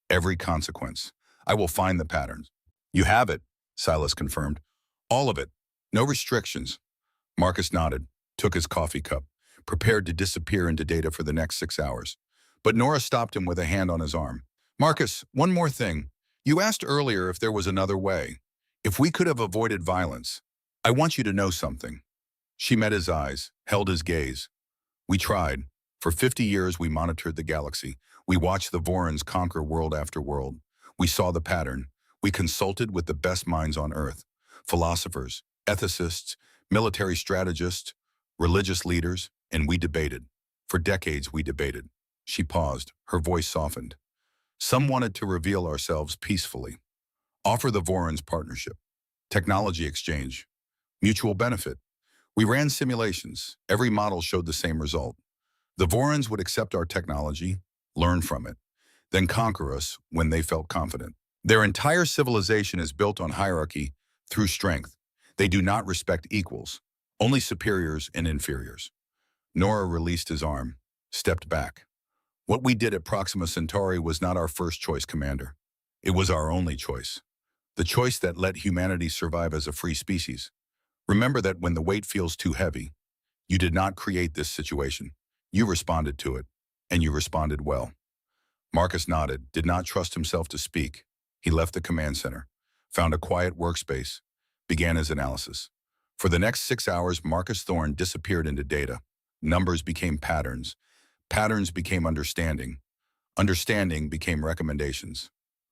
every consequence. I will find the patterns." "You have it," Silas confirmed. "All of it. No restrictions." Marcus nodded, took his coffee cup, prepared to disappear into data for the next 6 hours. But Nora stopped him with a hand on his arm. "Marcus, one more thing. You asked earlier if there was another way, if we could have avoided violence. I want you to know something." She met his eyes, held his gaze. "We tried. For 50 years we monitored the galaxy. We watched the Vorans conquer world after world. We saw the pattern. We consulted with the best minds on Earth. Philosophers, ethicists, military strategists, religious leaders, and we debated. For decades we debated." She paused, her voice softened. "Some wanted to reveal ourselves peacefully. Offer the Vorans partnership, technology exchange, mutual benefit. We ran simulations. Every model showed the same result. The Vorans would accept our technology, learn from it, then conquer us when they felt confident. Their entire civilization is built on hierarchy through strength. They do not respect equals, only superiors and inferiors." Nora released his arm, stepped back. "What we did at Proxima Centauri was not our first choice, Commander. It was our only choice. The choice that let humanity survive as a free species. Remember that when the weight feels too heavy, you did not create this situation. You responded to it, and you responded well." Marcus nodded, did not trust himself to speak. He left the command center, found a quiet workspace, began his analysis. For the next 6 hours, Marcus Thorne disappeared into data. Numbers became patterns. Patterns became understanding. Understanding became recommendations.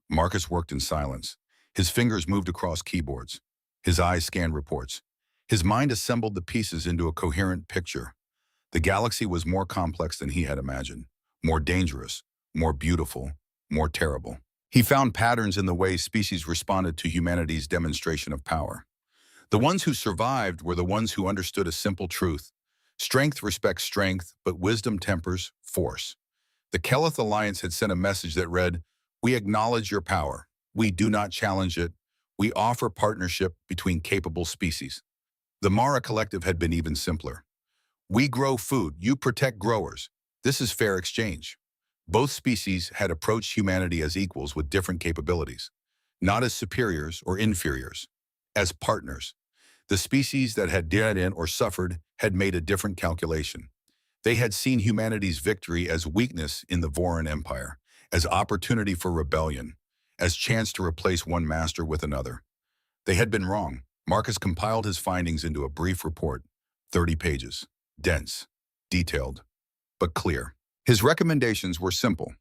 Marcus worked in silence. His fingers moved across keyboards. His eyes scanned reports. His mind assembled the pieces into a coherent picture. The galaxy was more complex than he had imagined, more dangerous, more beautiful, more terrible. He found patterns in the way species responded to humanity's demonstration of power. The ones who survived were the ones who understood a simple truth. Strength respects strength, but wisdom tempers force. The Keleth Alliance had sent a message that read, "We acknowledge your power. We do not challenge it. We offer partnership between capable species." The Mara Collective had been even simpler. "We grow food, you protect growers. This is fair exchange." Both species had approached humanity as equals with different capabilities, not as superiors or inferiors, as partners. The species that had died in or suffered had made a different calculation. They had seen humanity's victory as weakness in the Voran Empire, as opportunity for rebellion, as chance to replace one master with another. They had been wrong. Marcus compiled his findings into a brief report, 30 pages, dense, detailed, but clear. His recommendations were simple.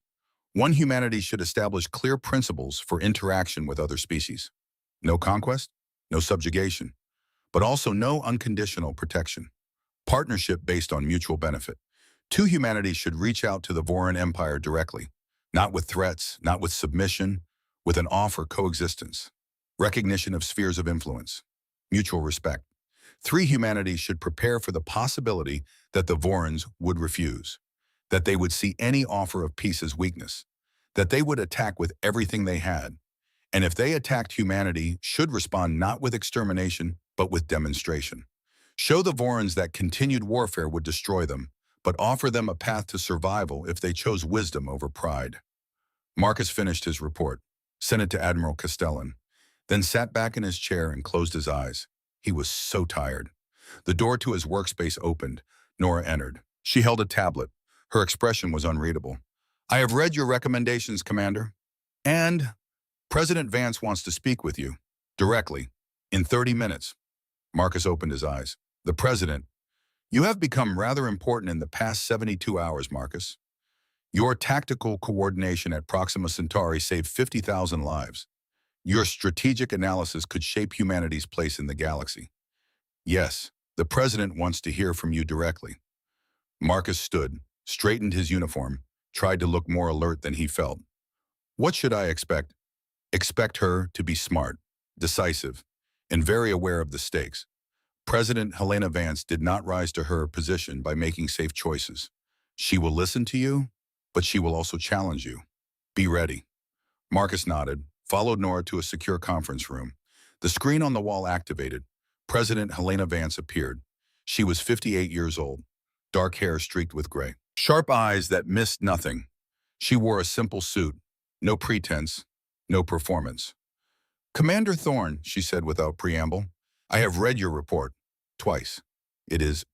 One, humanity should establish clear principles for interaction with other species. No conquest, no subjugation, but also no unconditional protection. Partnership based on mutual benefit. Two, humanity should reach out to the Voran Empire directly, not with threats, not with submission, with an offer coexistence. Recognition of spheres of influence. Mutual respect. Three, humanity should prepare for the possibility that the Vorans would refuse, that they would see any offer of peace as weakness, that they would attack with everything they had, and if they attacked, humanity should respond not with extermination, but with demonstration. Show the Vorans that continued warfare would destroy them, but offer them a path to survival if they chose wisdom over pride. Marcus finished his report, sent it to Admiral Castellan, then sat back in his chair and closed his eyes. He was so tired. The door to his workspace opened. Nora entered. She held a tablet, Her expression was unreadable. I have read your recommendations, Commander. And President Vance wants to speak with you. Directly. In 30 minutes. Marcus opened his eyes. The President. You have become rather important in the past 72 hours, Marcus. Your tactical coordination at Proxima Centauri saved 50,000 lives. Your strategic analysis could shape humanity's place in the galaxy. Yes, the President wants to hear from you directly. Marcus stood, straightened his uniform, tried to look more alert than he felt. What should I expect? Expect her to be smart, decisive, and very aware of the stakes. President Helena Vance did not rise to her position by making safe choices. She will listen to you, but she will also challenge you. Be ready. Marcus nodded, followed Nora to a secure conference room. The screen on the wall activated. President Helena Vance appeared. She was 58 years old, dark hair streaked with gray, sharp eyes that missed nothing. She wore a simple suit, no pretense, no performance. Commander Thorne, she said without preamble, I have read your report, twice. It is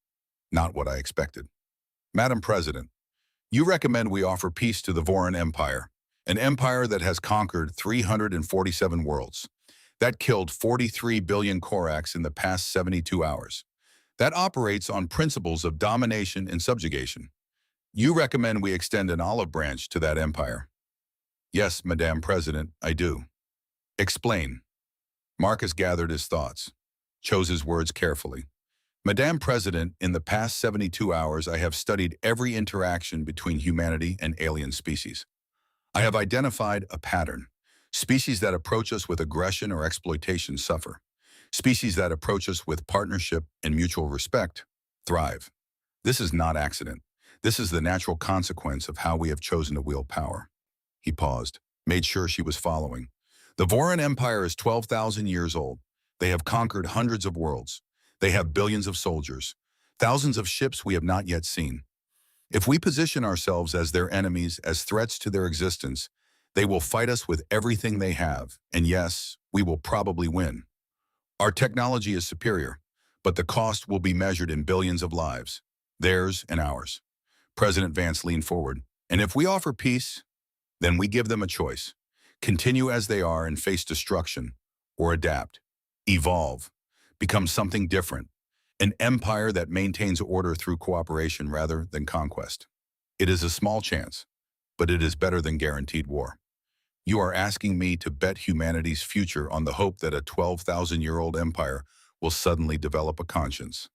not what I expected. Madam President, you recommend we offer peace to the Voran Empire, an empire that has conquered 347 worlds, that killed 43 billion Koraks in the past 72 hours, that operates on principles of domination and subjugation. You recommend we extend an olive branch to that empire. Yes, Madam President, I do. Explain. Marcus gathered his thoughts, chose his words carefully. Madam President, in the past 72 hours, I have studied every interaction between humanity and alien species. I have identified a pattern. Species that approach us with aggression or exploitation suffer. Species that approach us with partnership and mutual respect thrive. This is not accident. This is the natural consequence of how we have chosen to wield power. He paused, made sure she was following. The Voran Empire is 12,000 years old. They have conquered hundreds of worlds. They have billions of soldiers, thousands of ships we have not yet seen. If we position ourselves as their enemies, as threats to their existence, they will fight us with everything they have, and yes, we will probably win. Our technology is superior, but the cost will be measured in billions of lives, theirs and ours. President Vance leaned forward. And if we offer peace, then we give them a choice. Continue as they are and face destruction, or adapt, evolve, become something different, an empire that maintains order through cooperation rather than conquest. It is a small chance, but it is better than guaranteed war. You are asking me to bet humanity's future on the hope that a 12,000-year-old empire will suddenly develop a conscience.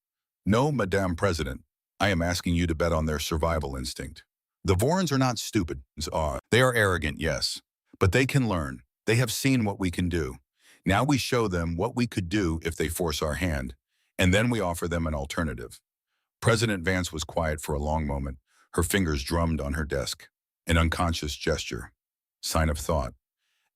No, Madam President, I am asking you to bet on their survival instinct. The Vorans are not stupid. They are arrogant, yes, but they can learn. They have seen what we can do. Now we show them what we could do if they force our hand, and then we offer them an alternative. President Vance was quiet for a long moment. Her fingers drummed on her desk. An unconscious gesture. Sign of thought.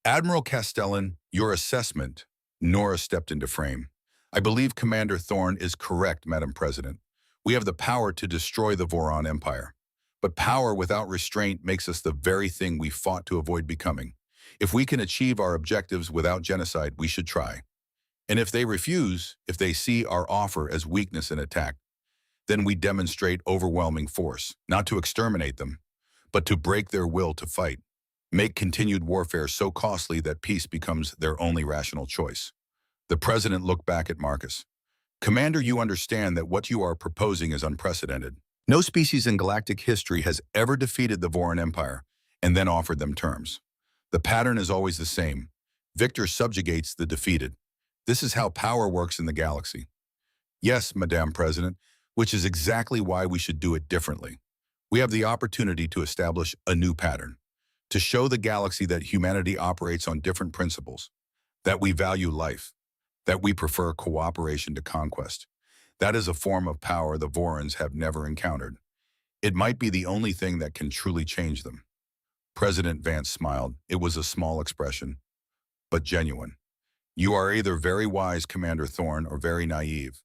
Admiral Castellan, your assessment. Nora stepped into frame. I believe Commander Thorne is correct, Madam President. We have the power to destroy the Voran Empire. But power without restraint makes us the very thing we fought to avoid becoming. If we can achieve our objectives without genocide, we should try. And if they refuse, if they see our offer as weakness and attack, then we demonstrate overwhelming force, not to exterminate them, but to break their will to fight, make continued warfare so costly that peace becomes their only rational choice. The President looked back at Marcus. Commander, you understand that what you are proposing is unprecedented. No species in galactic history has ever defeated the Voran Empire and then offered them terms. The pattern is always the same. Victor subjugates the defeated. This is how power works in the galaxy. Yes, Madam President, which is exactly why we should do it differently. We have the opportunity to establish a new pattern, to show the galaxy that humanity operates on different principles, that we value life, that we prefer cooperation to conquest. That is a form of power the Vorans have never encountered. It might be the only thing that can truly change them. President Vance smiled. It was a small expression, but genuine. You are either very wise, Commander Thorne, or very naive.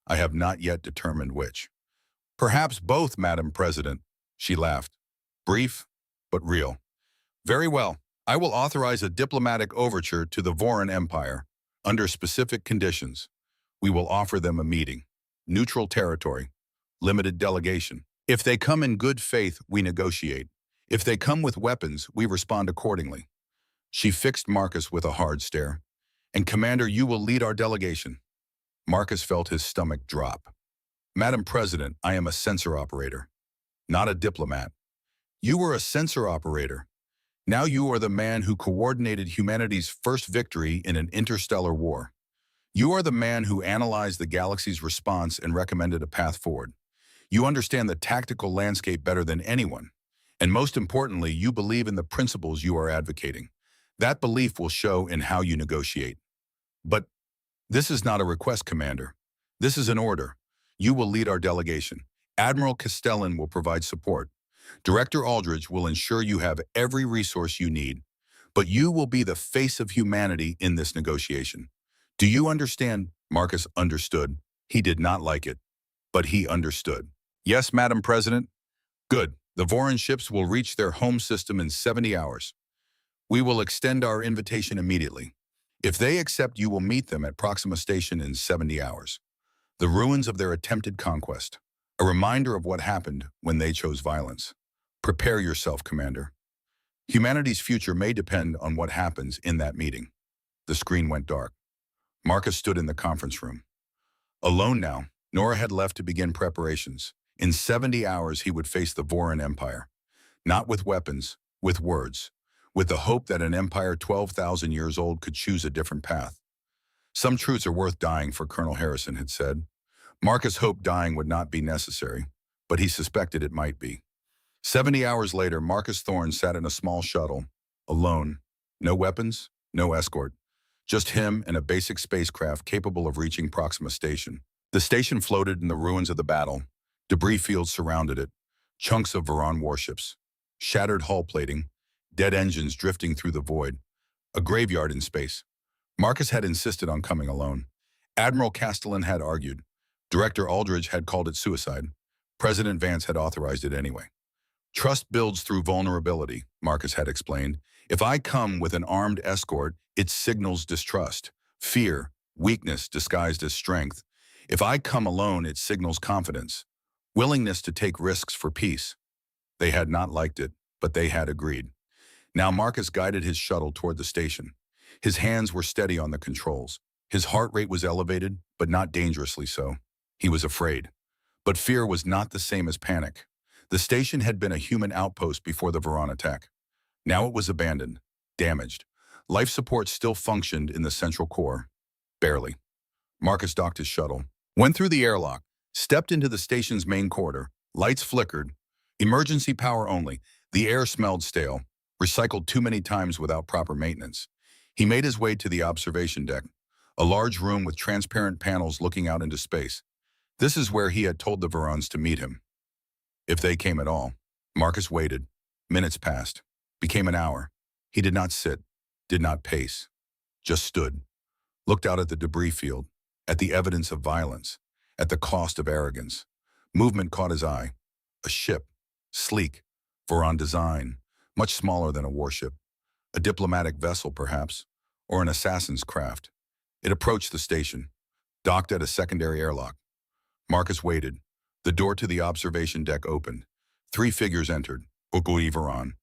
I have not yet determined which. Perhaps both, Madam President, she laughed. Brief, but real. Very well. I will authorize a diplomatic overture to the Voran Empire under specific conditions. We will offer them a meeting. Neutral territory. Limited delegation. If they come in good faith, we negotiate. If they come with weapons, we respond accordingly. She fixed Marcus with a hard stare. And Commander, you will lead our delegation. Marcus felt his stomach drop. Madam President, I am a sensor operator, not a diplomat. You were a sensor operator. Now you are the man who coordinated humanity's first victory in an interstellar war. You are the man who analyzed the galaxy's response and recommended a path forward. You understand the tactical landscape better than anyone. And most importantly, you believe in the principles you are advocating. That belief will show in how you negotiate. But this is not a request, Commander. This is an order. You will lead our delegation. Admiral Castellan will provide support. Director Aldridge will ensure you have every resource you need. But you will be the face of humanity in this negotiation. Do you understand? Marcus understood. He did not like it, but he understood. Yes, Madam President. Good. The Voron ships will reach their home system in 70 hours. We will extend our invitation immediately. If they accept, you will meet them at Proxima Station in 70 hours. The ruins of their attempted conquest. A reminder of what happened when they chose violence. Prepare yourself, Commander. Humanity's future may depend on what happens in that meeting. The screen went dark. Marcus stood in the conference room. Alone now, Nora had left to begin preparations. In 70 hours, he would face the Voron Empire. Not with weapons, with words. With the hope that an empire 12,000 years old could choose a different path. Some truths are worth dying for, Colonel Harrison had said. Marcus hoped dying would not be necessary, but he suspected it might be. 70 hours later, Marcus Thorne sat in a small shuttle, alone. No weapons, no escort. Just him and a basic spacecraft capable of reaching Proxima Station. The station floated in the ruins of the battle. Debris fields surrounded it. Chunks of Voron warships. Shattered hull plating. Dead engines drifting through the void. A graveyard in space. Marcus had insisted on coming alone. Admiral Castellan had argued. Director Aldridge had called it suicide. President Vance had authorized it anyway. Trust builds through vulnerability, Marcus had explained. If I come with an armed escort, it signals distrust, fear, weakness disguised as strength. If I come alone, it signals confidence, willingness to take risks for peace. They had not liked it, but they had agreed. Now Marcus guided his shuttle toward the station. His hands were steady on the controls. His heart rate was elevated, but not dangerously so. He was afraid. But fear was not the same as panic. The station had been a human outpost before the Voron attack. Now it was abandoned, damaged. Life support still functioned in the central core. Barely. Marcus docked his shuttle, went through the airlock, stepped into the station's main corridor. Lights flickered. Emergency power only. The air smelled stale, recycled too many times without proper maintenance. He made his way to the observation deck, a large room with transparent panels looking out into space. This is where he had told the Vorons to meet him. If they came at all. Marcus waited. Minutes passed. Became an hour. He did not sit, did not pace. Just stood. Looked out at the debris field, at the evidence of violence, at the cost of arrogance. Movement caught his eye. A ship. Sleek. Voron design. Much smaller than a warship. A diplomatic vessel, perhaps, or an assassin's craft. It approached the station, docked at a secondary airlock. Marcus waited. The door to the observation deck opened. 3 figures entered. Ukui Voron.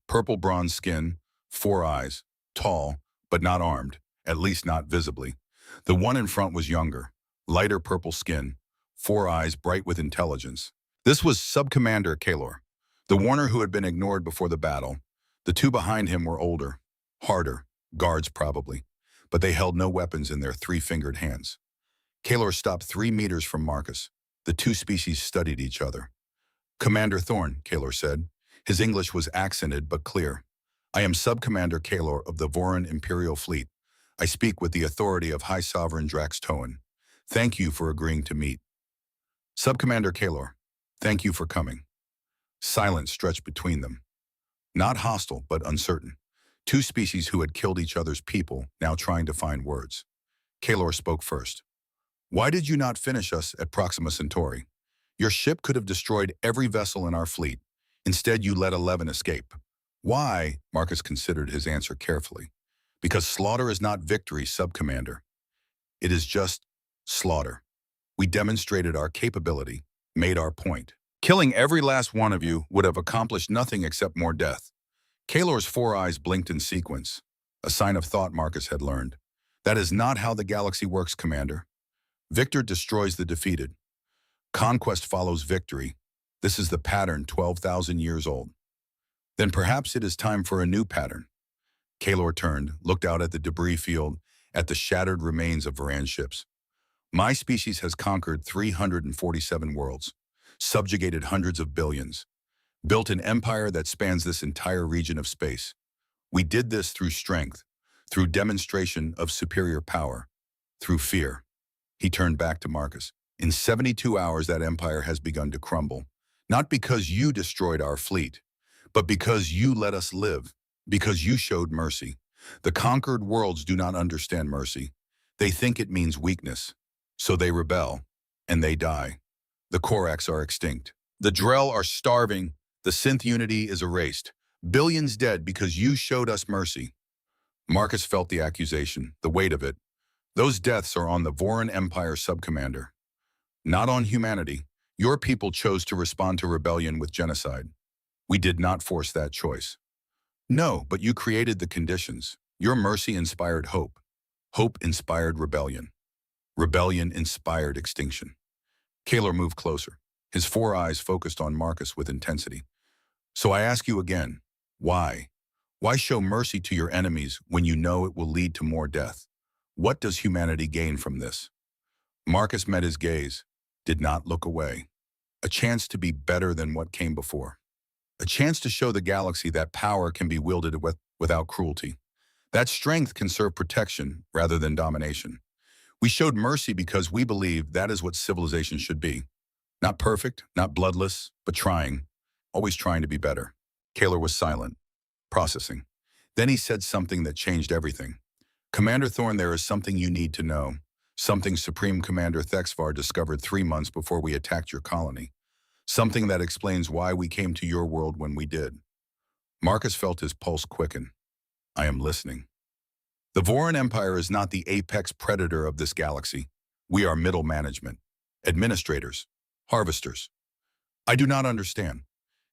Purple bronze skin, 4 eyes, tall, but not armed, at least not visibly. The one in front was younger, lighter purple skin, 4 eyes bright with intelligence. This was Sub-Commander Kalor, the Warner who had been ignored before the battle. The 2 behind him were older, harder, guards probably, but they held no weapons in their 3-fingered hands. Kalor stopped 3 meters from Marcus. The 2 species studied each other. Commander Thorne, Kalor said. His English was accented but clear. I am Sub-Commander Kalor of the Voron Imperial Fleet. I speak with the authority of High Sovereign Drax Toan. Thank you for agreeing to meet. Sub-Commander Kalor, thank you for coming. Silence stretched between them. Not hostile, but uncertain. 2 species who had killed each other's people, now trying to find words. Kalor spoke first. Why did you not finish us at Proxima Centauri? Your ship could have destroyed every vessel in our fleet. Instead, you let 11 escape. Why? Marcus considered his answer carefully. Because slaughter is not victory, Sub-Commander. It is just slaughter. We demonstrated our capability, made our point. Killing every last one of you would have accomplished nothing except more death. Kalor's 4 eyes blinked in sequence, a sign of thought Marcus had learned. That is not how the galaxy works, Commander. Victor destroys the defeated. Conquest follows victory. This is the pattern 12,000 years old. Then perhaps it is time for a new pattern. Kalor turned, looked out at the debris field, at the shattered remains of Varan ships. My species has conquered 347 worlds, subjugated hundreds of billions, built an empire that spans this entire region of space. We did this through strength, through demonstration of superior power, through fear. He turned back to Marcus. In 72 hours, that empire has begun to crumble, not because you destroyed our fleet, but because you let us live, because you showed mercy. The conquered worlds do not understand mercy. They think it means weakness. So they rebel, and they die. The Koraks are extinct. The Drell are starving. The synth unity is erased. Billions dead because you showed us mercy. Marcus felt the accusation, the weight of it. Those deaths are on the Voran Empire subcommander, not on humanity. Your people chose to respond to rebellion with genocide. We did not force that choice. No, but you created the conditions. Your mercy inspired hope. Hope inspired rebellion. Rebellion inspired extinction. Kalor moved closer, his 4 eyes focused on Marcus with intensity. So I ask you again, why? Why show mercy to your enemies when you know it will lead to more death? What does humanity gain from this? Marcus met his gaze, did not look away. A chance to be better than what came before. A chance to show the galaxy that power can be wielded without cruelty. That strength can serve protection rather than domination. We showed mercy because we believe that is what civilization should be. Not perfect, not bloodless, but trying. Always trying to be better. Kalor was silent, processing. Then he said something that changed everything. Commander Thorn, there is something you need to know. Something Supreme Commander Thexvar discovered 3 months before we attacked your colony. Something that explains why we came to your world when we did. Marcus felt his pulse quicken. I am listening. The Voran Empire is not the apex predator of this galaxy. We are middle management, administrators, harvesters. I do not understand.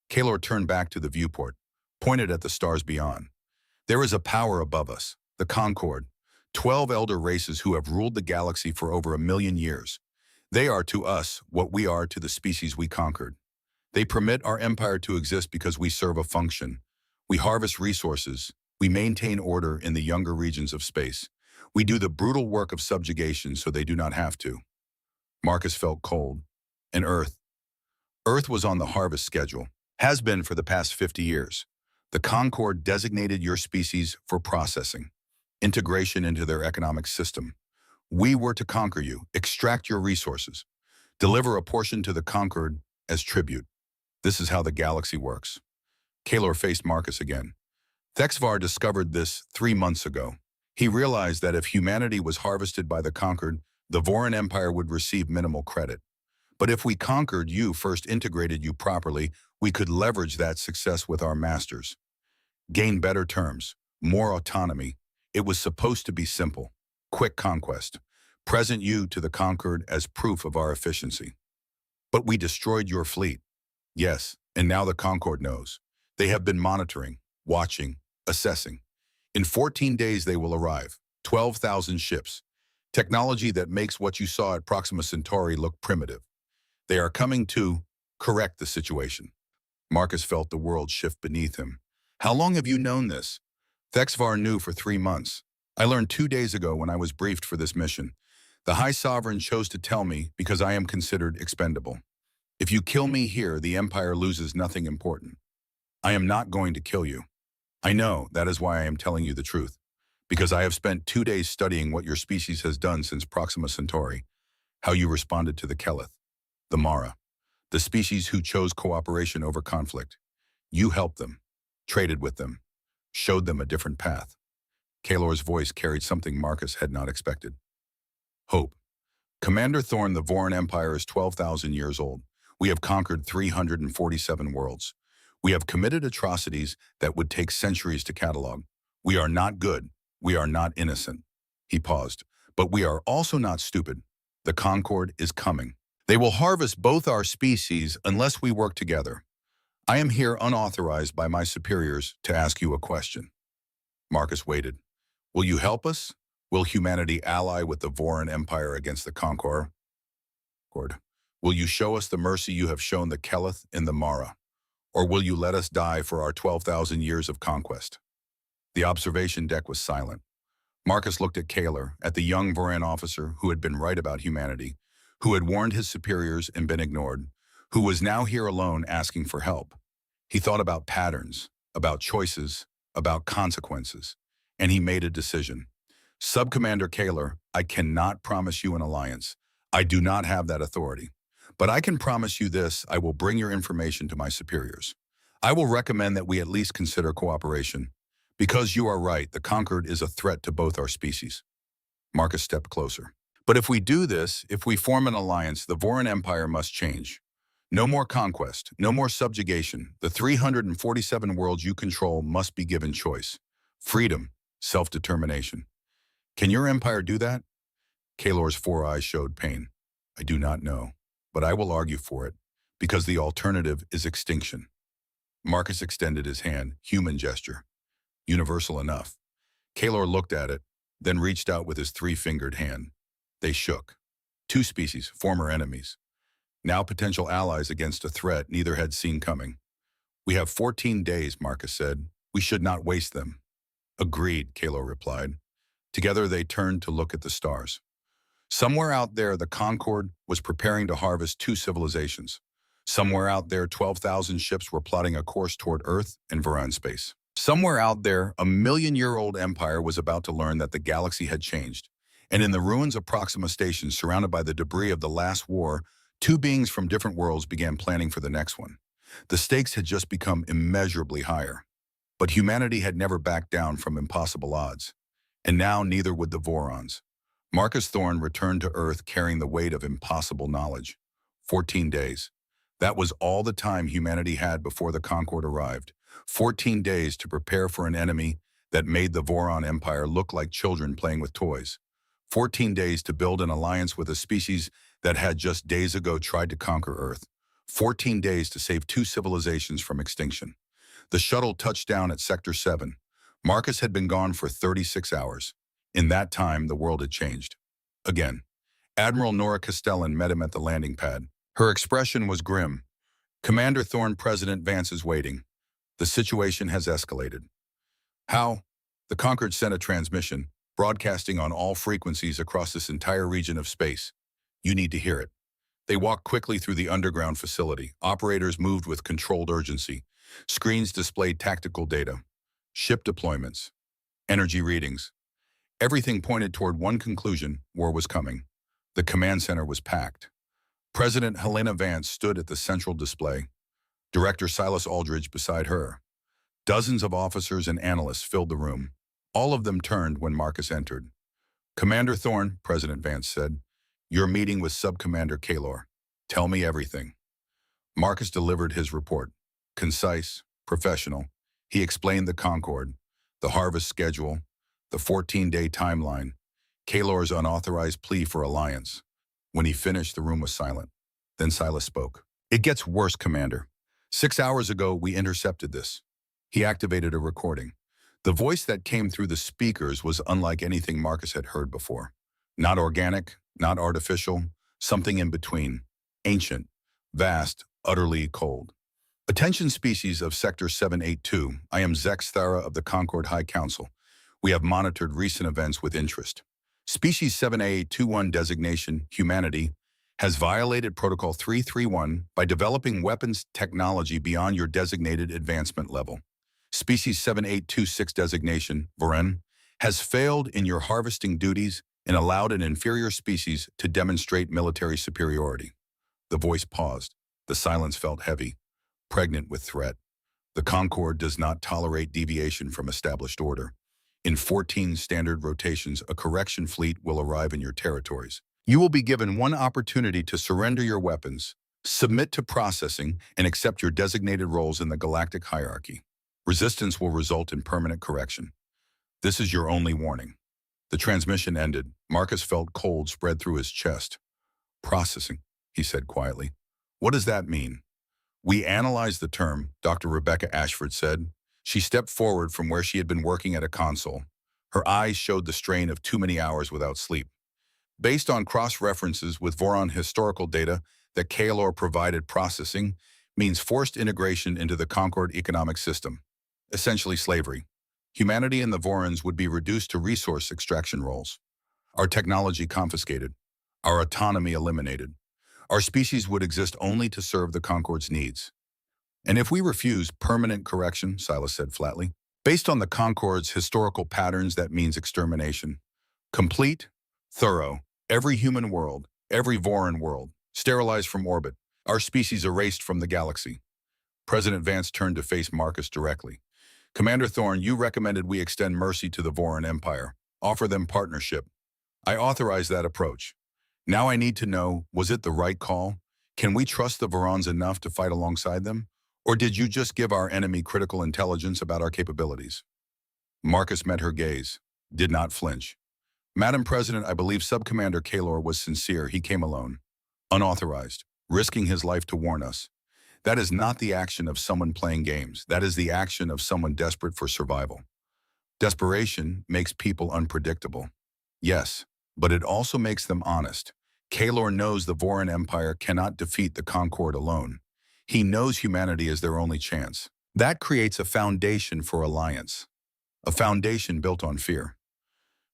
Kalor turned back to the viewport, pointed at the stars beyond. There is a power above us, the Concord, 12 elder races who have ruled the galaxy for over 1,000,000 years. They are to us what we are to the species we conquered. They permit our empire to exist because we serve a function. We harvest resources. We maintain order in the younger regions of space. We do the brutal work of subjugation so they do not have to. Marcus felt cold. And Earth. Earth was on the harvest schedule, has been for the past 50 years. The Concord designated your species for processing, integration into their economic system. We were to conquer you, extract your resources, deliver a portion to the conquered as tribute. This is how the galaxy works. Kalor faced Marcus again. Thexvar discovered this 3 months ago. He realized that if humanity was harvested by the conquered, the Voran Empire would receive minimal credit. But if we conquered you, first integrated you properly, we could leverage that success with our masters. Gain better terms, more autonomy. It was supposed to be simple. Quick conquest. Present you to the conquered as proof of our efficiency. But we destroyed your fleet. Yes, and now the Concord knows. They have been monitoring, watching, assessing. In 14 days they will arrive. 12,000 ships. Technology that makes what you saw at Proxima Centauri look primitive. They are coming to correct the situation. Marcus felt the world shift beneath him. How long have you known this? Thexvar knew for 3 months. I learned 2 days ago when I was briefed for this mission. The High Sovereign chose to tell me because I am considered expendable. If you kill me here, the Empire loses nothing important. I am not going to kill you. I know, that is why I am telling you the truth. Because I have spent 2 days studying what your species has done since Proxima Centauri, how you responded to the Keleth, the Mara, the species who chose cooperation over conflict. You helped them, traded with them, showed them a different path. Kalor's voice carried something Marcus had not expected. Hope. Commander Thorn, the Voran Empire is 12,000 years old. We have conquered 347 worlds. We have committed atrocities that would take centuries to catalog. We are not good. We are not innocent. He paused. But we are also not stupid. The Concord is coming. They will harvest both our species unless we work together. I am here unauthorized by my superiors to ask you a question. Marcus waited. Will you help us? Will humanity ally with the Voran Empire against the Conqueror? Will you show us the mercy you have shown the Keleth in the Mara? Or will you let us die for our 12,000 years of conquest? The observation deck was silent. Marcus looked at Kaler, at the young Voran officer who had been right about humanity, who had warned his superiors and been ignored, who was now here alone asking for help. He thought about patterns, about choices, about consequences, and he made a decision. Subcommander Kaler, I cannot promise you an alliance. I do not have that authority. But I can promise you this, I will bring your information to my superiors. I will recommend that we at least consider cooperation. Because you are right, the Conquered is a threat to both our species. Marcus stepped closer. But if we do this, if we form an alliance, the Voran Empire must change. No more conquest, no more subjugation. The 347 worlds you control must be given choice. Freedom, self-determination. Can your empire do that? Kalor's 4 eyes showed pain. I do not know, but I will argue for it, because the alternative is extinction. Marcus extended his hand, human gesture. Universal enough. Kalor looked at it, then reached out with his 3-fingered hand. They shook. 2 species, former enemies. Now potential allies against a threat neither had seen coming. We have 14 days, Marcus said. We should not waste them. Agreed, Kalor replied. Together they turned to look at the stars. Somewhere out there, the Concorde was preparing to harvest 2 civilizations. Somewhere out there, 12,000 ships were plotting a course toward Earth and Voran space. Somewhere out there, a million-year-old empire was about to learn that the galaxy had changed. And in the ruins of Proxima Station, surrounded by the debris of the last war, 2 beings from different worlds began planning for the next one. The stakes had just become immeasurably higher. But humanity had never backed down from impossible odds. And now neither would the Vorons. Marcus Thorne returned to Earth carrying the weight of impossible knowledge. 14 days. That was all the time humanity had before the Concorde arrived. 14 days to prepare for an enemy that made the Voron Empire look like children playing with toys. 14 days to build an alliance with a species that had just days ago tried to conquer Earth. 14 days to save 2 civilizations from extinction. The shuttle touched down at Sector 7. Marcus had been gone for 36 hours. In that time, the world had changed. Again, Admiral Nora Castellan met him at the landing pad. Her expression was grim. Commander Thorne, President Vance is waiting. The situation has escalated. How? The Conquered sent a transmission, broadcasting on all frequencies across this entire region of space. You need to hear it. They walked quickly through the underground facility. Operators moved with controlled urgency. Screens displayed tactical data, ship deployments, energy readings. Everything pointed toward one conclusion: war was coming. The command center was packed. President Helena Vance stood at the central display. Director Silas Aldridge beside her. Dozens of officers and analysts filled the room. All of them turned when Marcus entered. Commander Thorne, President Vance said, you're meeting with Subcommander Kalor. Tell me everything. Marcus delivered his report. Concise, professional. He explained the Concorde, the harvest schedule, the 14-day timeline, Kalor's unauthorized plea for alliance. When he finished, the room was silent. Then Silas spoke. It gets worse, Commander. 6 hours ago, we intercepted this. He activated a recording. The voice that came through the speakers was unlike anything Marcus had heard before. Not organic, not artificial, something in between. Ancient, vast, utterly cold. Attention species of Sector 782, I am Zex Thara of the Concord High Council. We have monitored recent events with interest. Species 7A21 designation, humanity, has violated Protocol 331 by developing weapons technology beyond your designated advancement level. Species 7826 designation, Voren, has failed in your harvesting duties and allowed an inferior species to demonstrate military superiority. The voice paused. The silence felt heavy, pregnant with threat. The Concorde does not tolerate deviation from established order. In 14 standard rotations, a correction fleet will arrive in your territories. You will be given one opportunity to surrender your weapons, submit to processing, and accept your designated roles in the galactic hierarchy. Resistance will result in permanent correction. This is your only warning. The transmission ended. Marcus felt cold spread through his chest. Processing. he said quietly. What does that mean? We analyzed the term, Dr. Rebecca Ashford said. She stepped forward from where she had been working at a console. Her eyes showed the strain of too many hours without sleep. Based on cross-references with Voron historical data that Kaelor provided, processing means forced integration into the Concord economic system, essentially slavery. Humanity and the Vorons would be reduced to resource extraction roles. Our technology confiscated. Our autonomy eliminated. Our species would exist only to serve the Concord's needs. And if we refuse permanent correction, Silas said flatly, based on the Concord's historical patterns, that means extermination. Complete, thorough, every human world, every Voron world, sterilized from orbit, our species erased from the galaxy. President Vance turned to face Marcus directly. Commander Thorne, you recommended we extend mercy to the Voron Empire, offer them partnership. I authorize that approach. Now I need to know, was it the right call? Can we trust the Vorons enough to fight alongside them? Or did you just give our enemy critical intelligence about our capabilities? Marcus met her gaze, did not flinch. Madam President, I believe Subcommander Kaelor was sincere. He came alone, unauthorized, risking his life to warn us. That is not the action of someone playing games. That is the action of someone desperate for survival. Desperation makes people unpredictable. Yes, but it also makes them honest. Kaelor knows the Voron Empire cannot defeat the Concord alone. He knows humanity is their only chance. That creates a foundation for alliance, a foundation built on fear.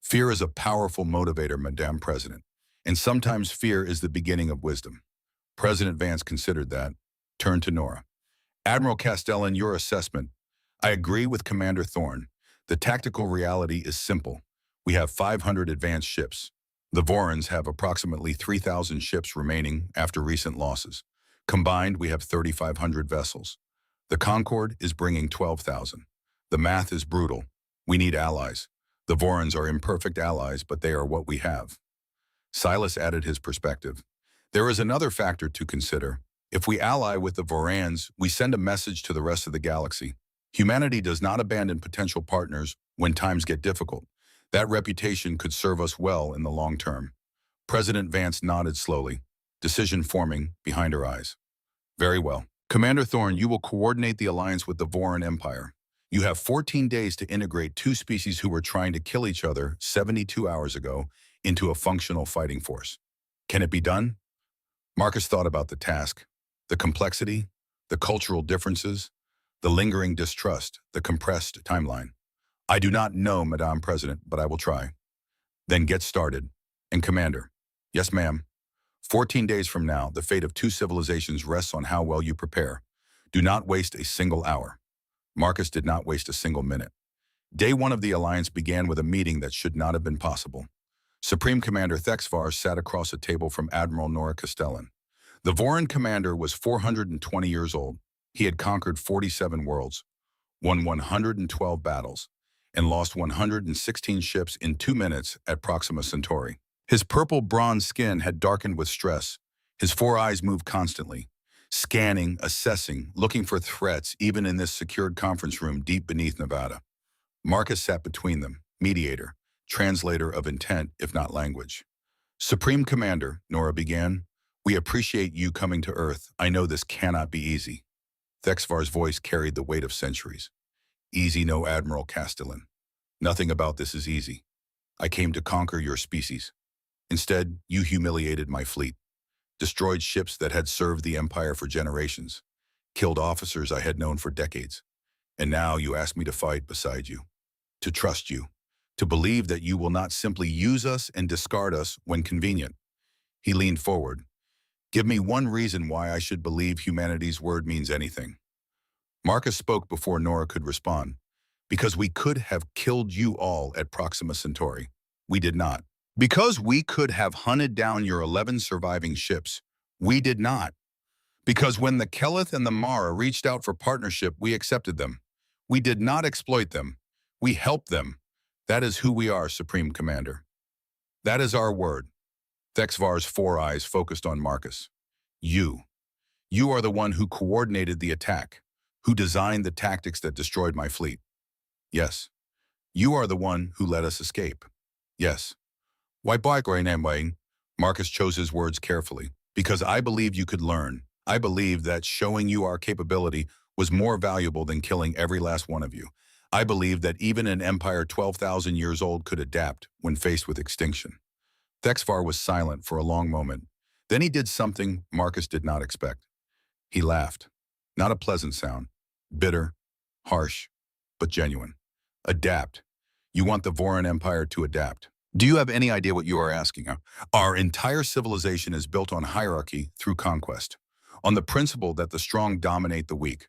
Fear is a powerful motivator, Madame President, and sometimes fear is the beginning of wisdom. President Vance considered that, turned to Nora. Admiral Castellan, your assessment. I agree with Commander Thorne. The tactical reality is simple. We have 500 advanced ships. The Vorons have approximately 3,000 ships remaining after recent losses. Combined, we have 3,500 vessels. The Concord is bringing 12,000. The math is brutal. We need allies. The Vorons are imperfect allies, but they are what we have. Silas added his perspective. There is another factor to consider. If we ally with the Vorons, we send a message to the rest of the galaxy. Humanity does not abandon potential partners when times get difficult. That reputation could serve us well in the long term. President Vance nodded slowly, decision forming behind her eyes. Very well. Commander Thorne, you will coordinate the alliance with the Voron Empire. You have 14 days to integrate two species who were trying to kill each other 72 hours ago into a functional fighting force. Can it be done? Marcus thought about the task, the complexity, the cultural differences, the lingering distrust, the compressed timeline. I do not know, Madame President, but I will try. Then get started. And Commander. Yes, ma'am. 14 days from now, the fate of two civilizations rests on how well you prepare. Do not waste a single hour. Marcus did not waste a single minute. Day one of the alliance began with a meeting that should not have been possible. Supreme Commander Thexvar sat across a table from Admiral Nora Castellan. The Voron commander was 420 years old. He had conquered 47 worlds, won 112 battles, and lost 116 ships in 2 minutes at Proxima Centauri. His purple bronze skin had darkened with stress. His 4 eyes moved constantly, scanning, assessing, looking for threats even in this secured conference room deep beneath Nevada. Marcus sat between them, mediator, translator of intent if not language. Supreme Commander, Nora began, we appreciate you coming to Earth. I know this cannot be easy. Thexvar's voice carried the weight of centuries. Easy no, Admiral Castellan. Nothing about this is easy. I came to conquer your species. Instead, you humiliated my fleet, destroyed ships that had served the Empire for generations, killed officers I had known for decades. And now you ask me to fight beside you, to trust you, to believe that you will not simply use us and discard us when convenient. He leaned forward. Give me one reason why I should believe humanity's word means anything. Marcus spoke before Nora could respond. Because we could have killed you all at Proxima Centauri. We did not. Because we could have hunted down your 11 surviving ships. We did not. Because when the Keleth and the Mara reached out for partnership, we accepted them. We did not exploit them. We helped them. That is who we are, Supreme Commander. That is our word. Thexvar's 4 eyes focused on Marcus. You. You are the one who coordinated the attack, who designed the tactics that destroyed my fleet. Yes. You are the one who let us escape. Yes. Why bike right now, Wayne? Marcus chose his words carefully. Because I believed you could learn. I believed that showing you our capability was more valuable than killing every last one of you. I believed that even an empire 12,000 years old could adapt when faced with extinction. Thexvar was silent for a long moment. Then he did something Marcus did not expect. He laughed. Not a pleasant sound. Bitter, harsh, but genuine. Adapt. You want the Voron Empire to adapt. Do you have any idea what you are asking? Our entire civilization is built on hierarchy through conquest, on the principle that the strong dominate the weak,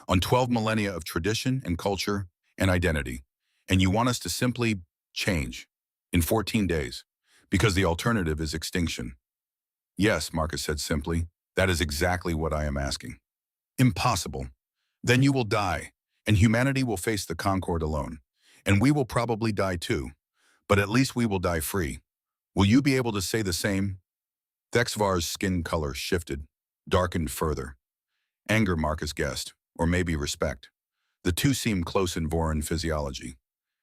on 12 millennia of tradition and culture and identity. And you want us to simply change in 14 days because the alternative is extinction. Yes, Marcus said simply, that is exactly what I am asking. Impossible. Then you will die, and humanity will face the Concord alone. And we will probably die too, but at least we will die free. Will you be able to say the same? Thexvar's skin color shifted, darkened further. Anger, Marcus guessed, or maybe respect. The two seemed close in Voron physiology.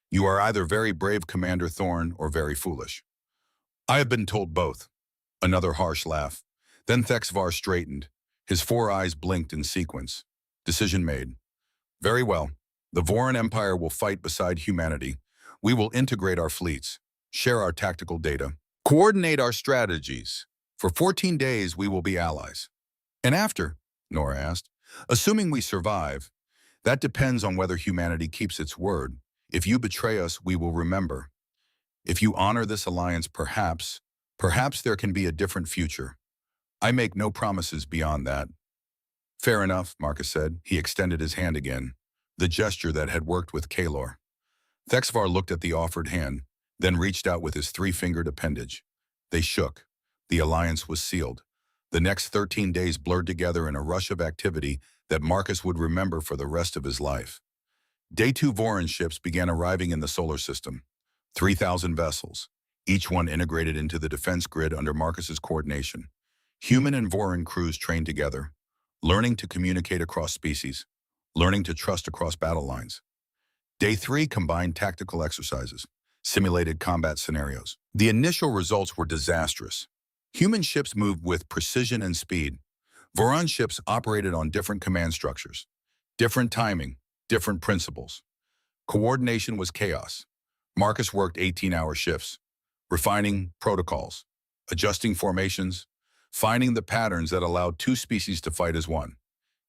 You are either very brave, Commander Thorn, or very foolish. I have been told both. Another harsh laugh. Then Thexvar straightened. His four eyes blinked in sequence. Decision made. Very well. The Voron Empire will fight beside humanity. We will integrate our fleets, share our tactical data, coordinate our strategies. For 14 days, we will be allies. And after? Nora asked. Assuming we survive, that depends on whether humanity keeps its word. If you betray us, we will remember. If you honor this alliance, perhaps there can be a different future. I make no promises beyond that. Fair enough, Marcus said. He extended his hand again, the gesture that had worked with Kalor. Thexvar looked at the offered hand, then reached out with his three-fingered appendage. They shook. The alliance was sealed. The next 13 days blurred together in a rush of activity that Marcus would remember for the rest of his life. Day 2 Voron ships began arriving in the solar system. 3,000 vessels, each one integrated into the defense grid under Marcus's coordination. Human and Voron crews trained together, learning to communicate across species, learning to trust across battle lines. Day 3 combined tactical exercises, simulated combat scenarios. The initial results were disastrous. Human ships moved with precision and speed. Voron ships operated on different command structures, different timing, different principles. Coordination was chaos. Marcus worked 18-hour shifts, refining protocols, adjusting formations, finding the patterns that allowed two species to fight as one.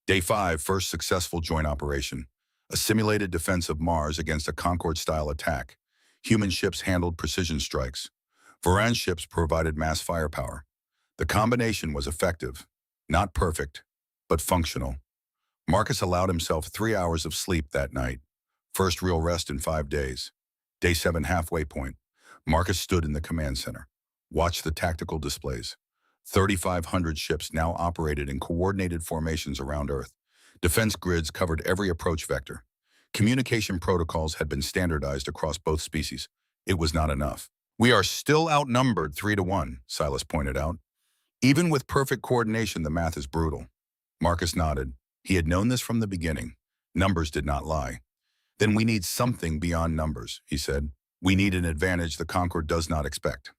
Day 5, first successful joint operation, a simulated defense of Mars against a Concord-style attack. Human ships handled precision strikes. Voron ships provided mass firepower. The combination was effective, not perfect, but functional. Marcus allowed himself 3 hours of sleep that night, first real rest in 5 days. Day 7 halfway point. Marcus stood in the command center, watched the tactical displays. 3,500 ships now operated in coordinated formations around Earth. Defense grids covered every approach vector. Communication protocols had been standardized across both species. It was not enough. We are still outnumbered 3-1, Silas pointed out. Even with perfect coordination, the math is brutal. Marcus nodded. He had known this from the beginning. Numbers did not lie. Then we need something beyond numbers, he said. We need an advantage the Concord does not expect.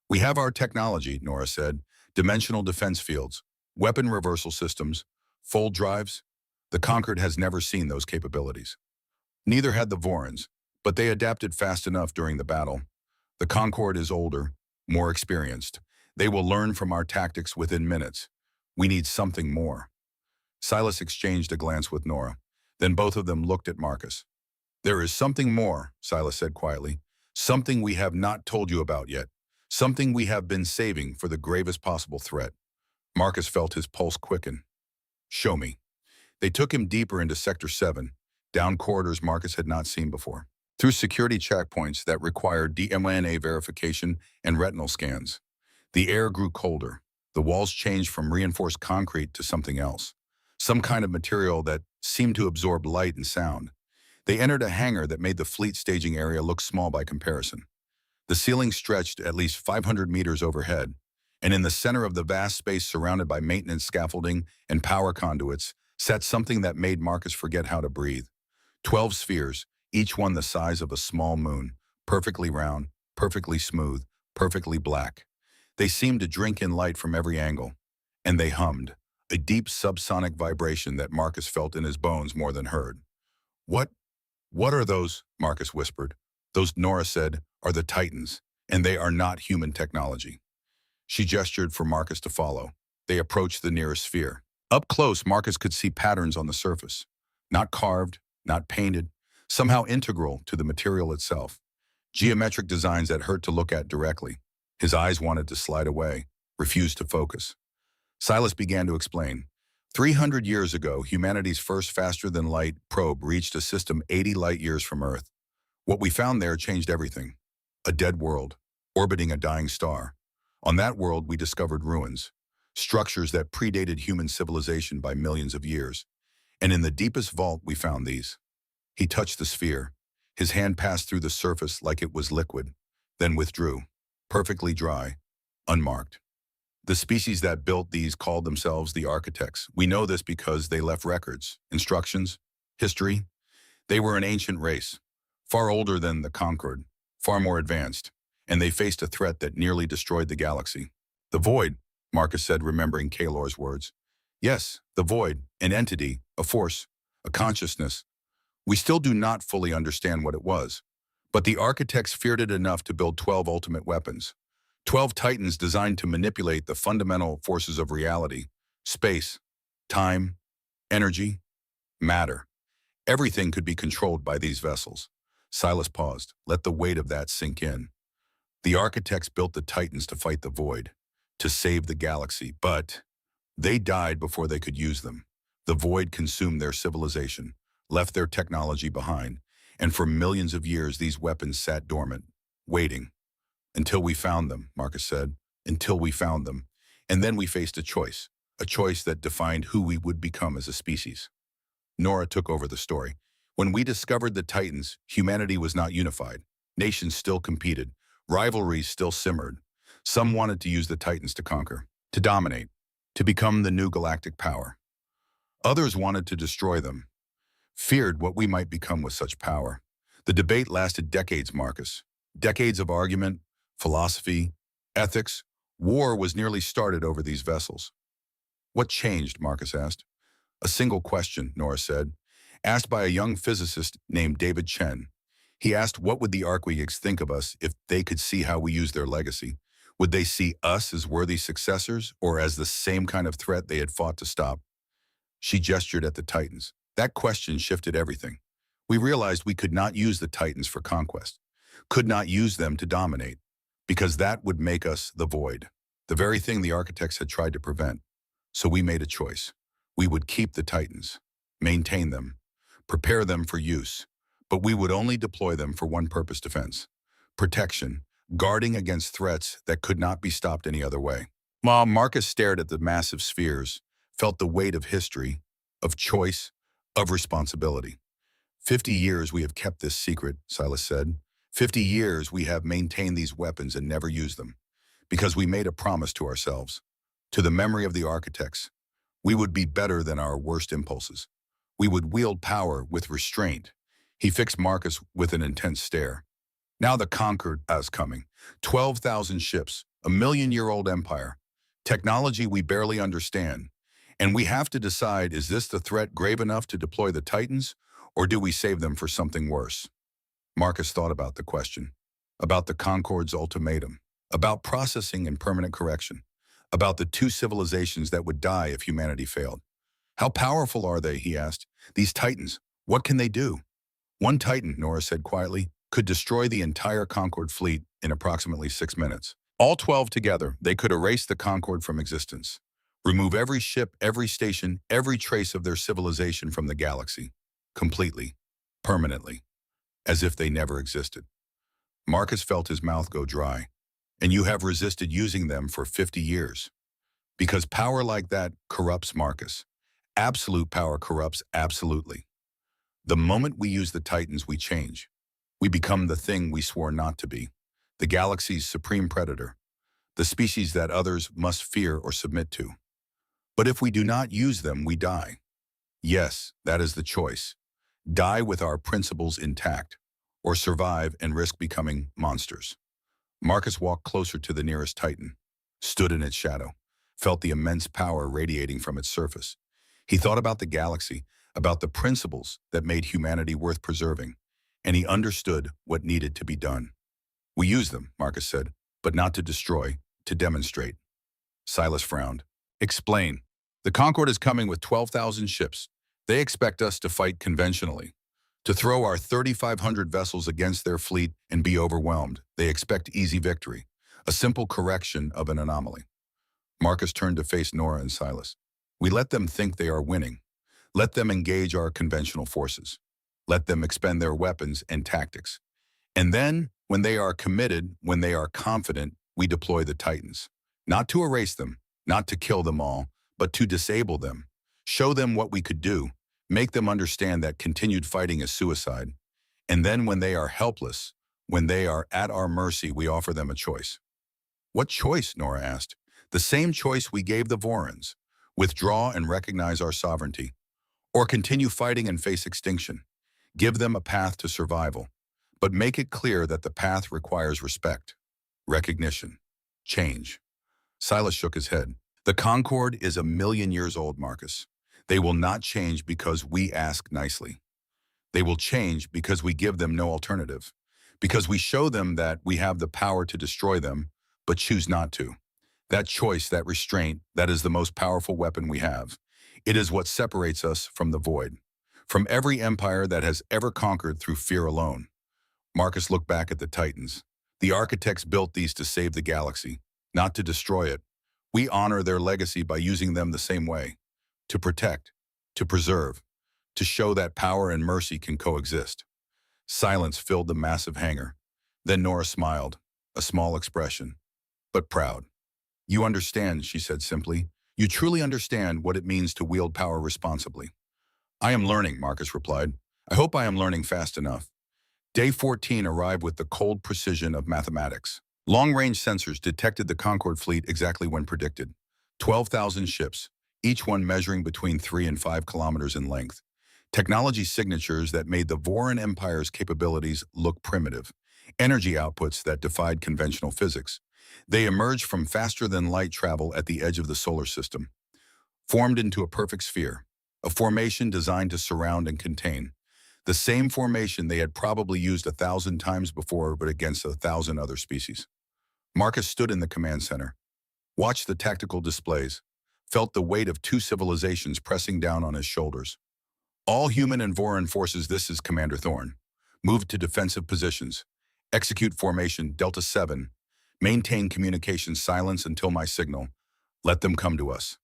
We have our technology, Nora said. Dimensional defense fields, weapon reversal systems, fold drives. The Concord has never seen those capabilities. Neither had the Vorons, but they adapted fast enough during the battle. The Concord is older, more experienced. They will learn from our tactics within minutes. We need something more. Silas exchanged a glance with Nora. Then both of them looked at Marcus. There is something more, Silas said quietly. Something we have not told you about yet. Something we have been saving for the gravest possible threat. Marcus felt his pulse quicken. Show me. They took him deeper into Sector 7, down corridors Marcus had not seen before, through security checkpoints that required DNA verification and retinal scans. The air grew colder. The walls changed from reinforced concrete to something else, some kind of material that seemed to absorb light and sound. They entered a hangar that made the fleet staging area look small by comparison. The ceiling stretched at least 500 meters overhead, and in the center of the vast space surrounded by maintenance scaffolding and power conduits sat something that made Marcus forget how to breathe. 12 spheres, each one the size of a small moon, perfectly round, perfectly smooth, perfectly black. They seemed to drink in light from every angle. and they hummed, a deep subsonic vibration that Marcus felt in his bones more than heard. What? What are those? Marcus whispered. Those, Nora said, are the Titans, and they are not human technology. She gestured for Marcus to follow. They approached the nearest sphere. Up close, Marcus could see patterns on the surface. Not carved, not painted, somehow integral to the material itself. Geometric designs that hurt to look at directly. His eyes wanted to slide away, refused to focus. Silas began to explain. 300 years ago, humanity's first faster-than-light probe reached a system 80 light-years from Earth. What we found there changed everything. A dead world, orbiting a dying star. On that world, we discovered ruins, structures that predated human civilization by millions of years. And in the deepest vault, we found these. He touched the sphere. His hand passed through the surface like it was liquid, then withdrew, perfectly dry, unmarked. The species that built these called themselves the architects. We know this because they left records, instructions, history. They were an ancient race, far older than the conquered, far more advanced, and they faced a threat that nearly destroyed the galaxy. The void, Marcus said, remembering Kalor's words. Yes, the void, an entity, a force, a consciousness. We still do not fully understand what it was, but the architects feared it enough to build 12 ultimate weapons. 12 titans designed to manipulate the fundamental forces of reality, space, time, energy, matter. Everything could be controlled by these vessels. Silas paused. Let the weight of that sink in. The architects built the titans to fight the void, to save the galaxy, but they died before they could use them. The void consumed their civilization, left their technology behind, and for millions of years these weapons sat dormant, waiting. Until we found them, Marcus said, until we found them. And then we faced a choice that defined who we would become as a species. Nora took over the story. When we discovered the Titans, humanity was not unified. Nations still competed. Rivalries still simmered. Some wanted to use the Titans to conquer, to dominate, to become the new galactic power. Others wanted to destroy them, feared what we might become with such power. The debate lasted decades, Marcus. Decades of argument, philosophy, ethics. War was nearly started over these vessels. What changed? Marcus asked. A single question, Nora said, asked by a young physicist named David Chen. He asked, what would the architects think of us if they could see how we use their legacy? Would they see us as worthy successors or as the same kind of threat they had fought to stop? She gestured at the Titans. That question shifted everything. We realized we could not use the Titans for conquest, could not use them to dominate, because that would make us the void, the very thing the architects had tried to prevent. So we made a choice. We would keep the Titans, maintain them, prepare them for use, but we would only deploy them for one purpose: defense, protection, guarding against threats that could not be stopped any other way. While Marcus stared at the massive spheres, felt the weight of history, of choice, of responsibility. 50 years we have kept this secret, Silas said. 50 years we have maintained these weapons and never used them, because we made a promise to ourselves, to the memory of the architects. We would be better than our worst impulses. We would wield power with restraint. He fixed Marcus with an intense stare. Now the conquered is coming. 12,000 ships, a million-year-old empire, technology we barely understand. And we have to decide, is this the threat grave enough to deploy the Titans, or do we save them for something worse? Marcus thought about the question, about the Concorde's ultimatum, about processing and permanent correction, about the two civilizations that would die if humanity failed. How powerful are they, he asked. These Titans, what can they do? One Titan, Nora said quietly, could destroy the entire Concorde fleet in approximately 6 minutes. All 12 together, they could erase the Concorde from existence, remove every ship, every station, every trace of their civilization from the galaxy, completely, permanently, as if they never existed. Marcus felt his mouth go dry. And you have resisted using them for 50 years. Because power like that corrupts, Marcus. Absolute power corrupts absolutely. The moment we use the Titans, we change. We become the thing we swore not to be, the galaxy's supreme predator, the species that others must fear or submit to. But if we do not use them, we die. Yes, that is the choice. Die with our principles intact, or survive and risk becoming monsters. Marcus walked closer to the nearest Titan, stood in its shadow. felt the immense power radiating from its surface. He thought about the galaxy, about the principles that made humanity worth preserving, and he understood what needed to be done. We use them, Marcus said, but not to destroy, to demonstrate. Silas frowned. Explain. The Concorde is coming with 12,000 ships. They expect us to fight conventionally. To throw our 3,500 vessels against their fleet and be overwhelmed. They expect easy victory, a simple correction of an anomaly. Marcus turned to face Nora and Silas. We let them think they are winning. Let them engage our conventional forces. Let them expend their weapons and tactics. And then, when they are committed, when they are confident, we deploy the Titans. Not to erase them, not to kill them all, but to disable them. Show them what we could do. Make them understand that continued fighting is suicide. And then when they are helpless, when they are at our mercy, we offer them a choice. What choice? Nora asked. The same choice we gave the Vorans. Withdraw and recognize our sovereignty. Or continue fighting and face extinction. Give them a path to survival. But make it clear that the path requires respect, recognition, change. Silas shook his head. The Concorde is 1,000,000 years old, Marcus. They will not change because we ask nicely. They will change because we give them no alternative, because we show them that we have the power to destroy them, but choose not to. That choice, that restraint, that is the most powerful weapon we have. It is what separates us from the void, from every empire that has ever conquered through fear alone. Marcus looked back at the Titans. The architects built these to save the galaxy, not to destroy it. We honor their legacy by using them the same way. To protect, to preserve, to show that power and mercy can coexist. Silence filled the massive hangar. Then Nora smiled, a small expression, but proud. You understand, she said simply. You truly understand what it means to wield power responsibly. I am learning, Marcus replied. I hope I am learning fast enough. Day 14 arrived with the cold precision of mathematics. Long-range sensors detected the Concorde fleet exactly when predicted. 12,000 ships, each one measuring between 3 and 5 kilometers in length. Technology signatures that made the Voran Empire's capabilities look primitive. Energy outputs that defied conventional physics. They emerged from faster-than-light travel at the edge of the solar system, formed into a perfect sphere, a formation designed to surround and contain. The same formation they had probably used 1,000 times before, but against 1,000 other species. Marcus stood in the command center, watched the tactical displays, felt the weight of 2 civilizations pressing down on his shoulders. All human and Voran forces, this is Commander Thorne. Move to defensive positions. Execute formation Delta 7. Maintain communication silence until my signal. Let them come to us.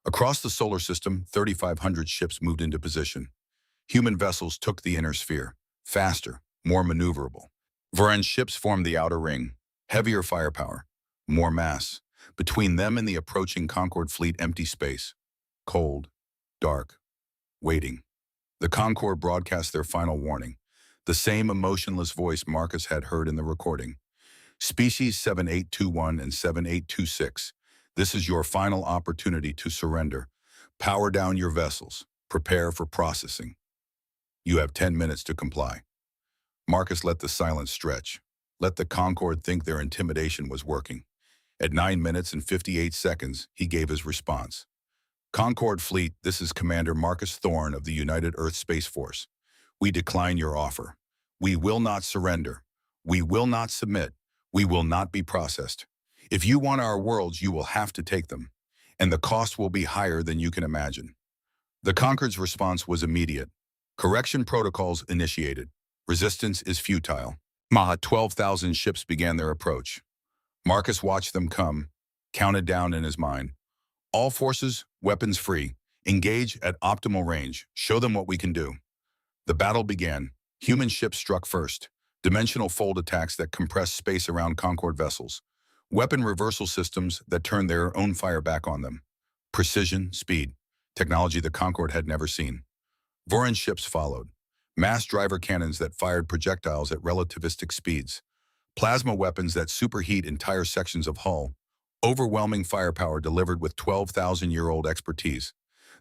Across the solar system, 3,500 ships moved into position. Human vessels took the inner sphere, faster, more maneuverable. Voran ships formed the outer ring, heavier firepower, more mass. Between them and the approaching Concorde fleet, empty space. Cold, dark, waiting. The Concorde broadcast their final warning, the same emotionless voice Marcus had heard in the recording. Species 7821 and 7826, this is your final opportunity to surrender. Power down your vessels. Prepare for processing. You have 10 minutes to comply. Marcus let the silence stretch. Let the Concorde think their intimidation was working. At 9 minutes and 58 seconds, he gave his response. Concorde Fleet, this is Commander Marcus Thorne of the United Earth Space Force. We decline your offer. We will not surrender. We will not submit. We will not be processed. If you want our worlds, you will have to take them, and the cost will be higher than you can imagine. The Concorde's response was immediate. Correction protocols initiated. Resistance is futile. 12,000 ships began their approach. Marcus watched them come, counted down in his mind. All forces, weapons free. Engage at optimal range. Show them what we can do. The battle began. Human ships struck first. Dimensional fold attacks that compressed space around Concorde vessels. Weapon reversal systems that turned their own fire back on them. Precision, speed. Technology the Concorde had never seen. Voran ships followed. Mass driver cannons that fired projectiles at relativistic speeds. Plasma weapons that superheat entire sections of hull. Overwhelming firepower delivered with 12,000-year-old expertise.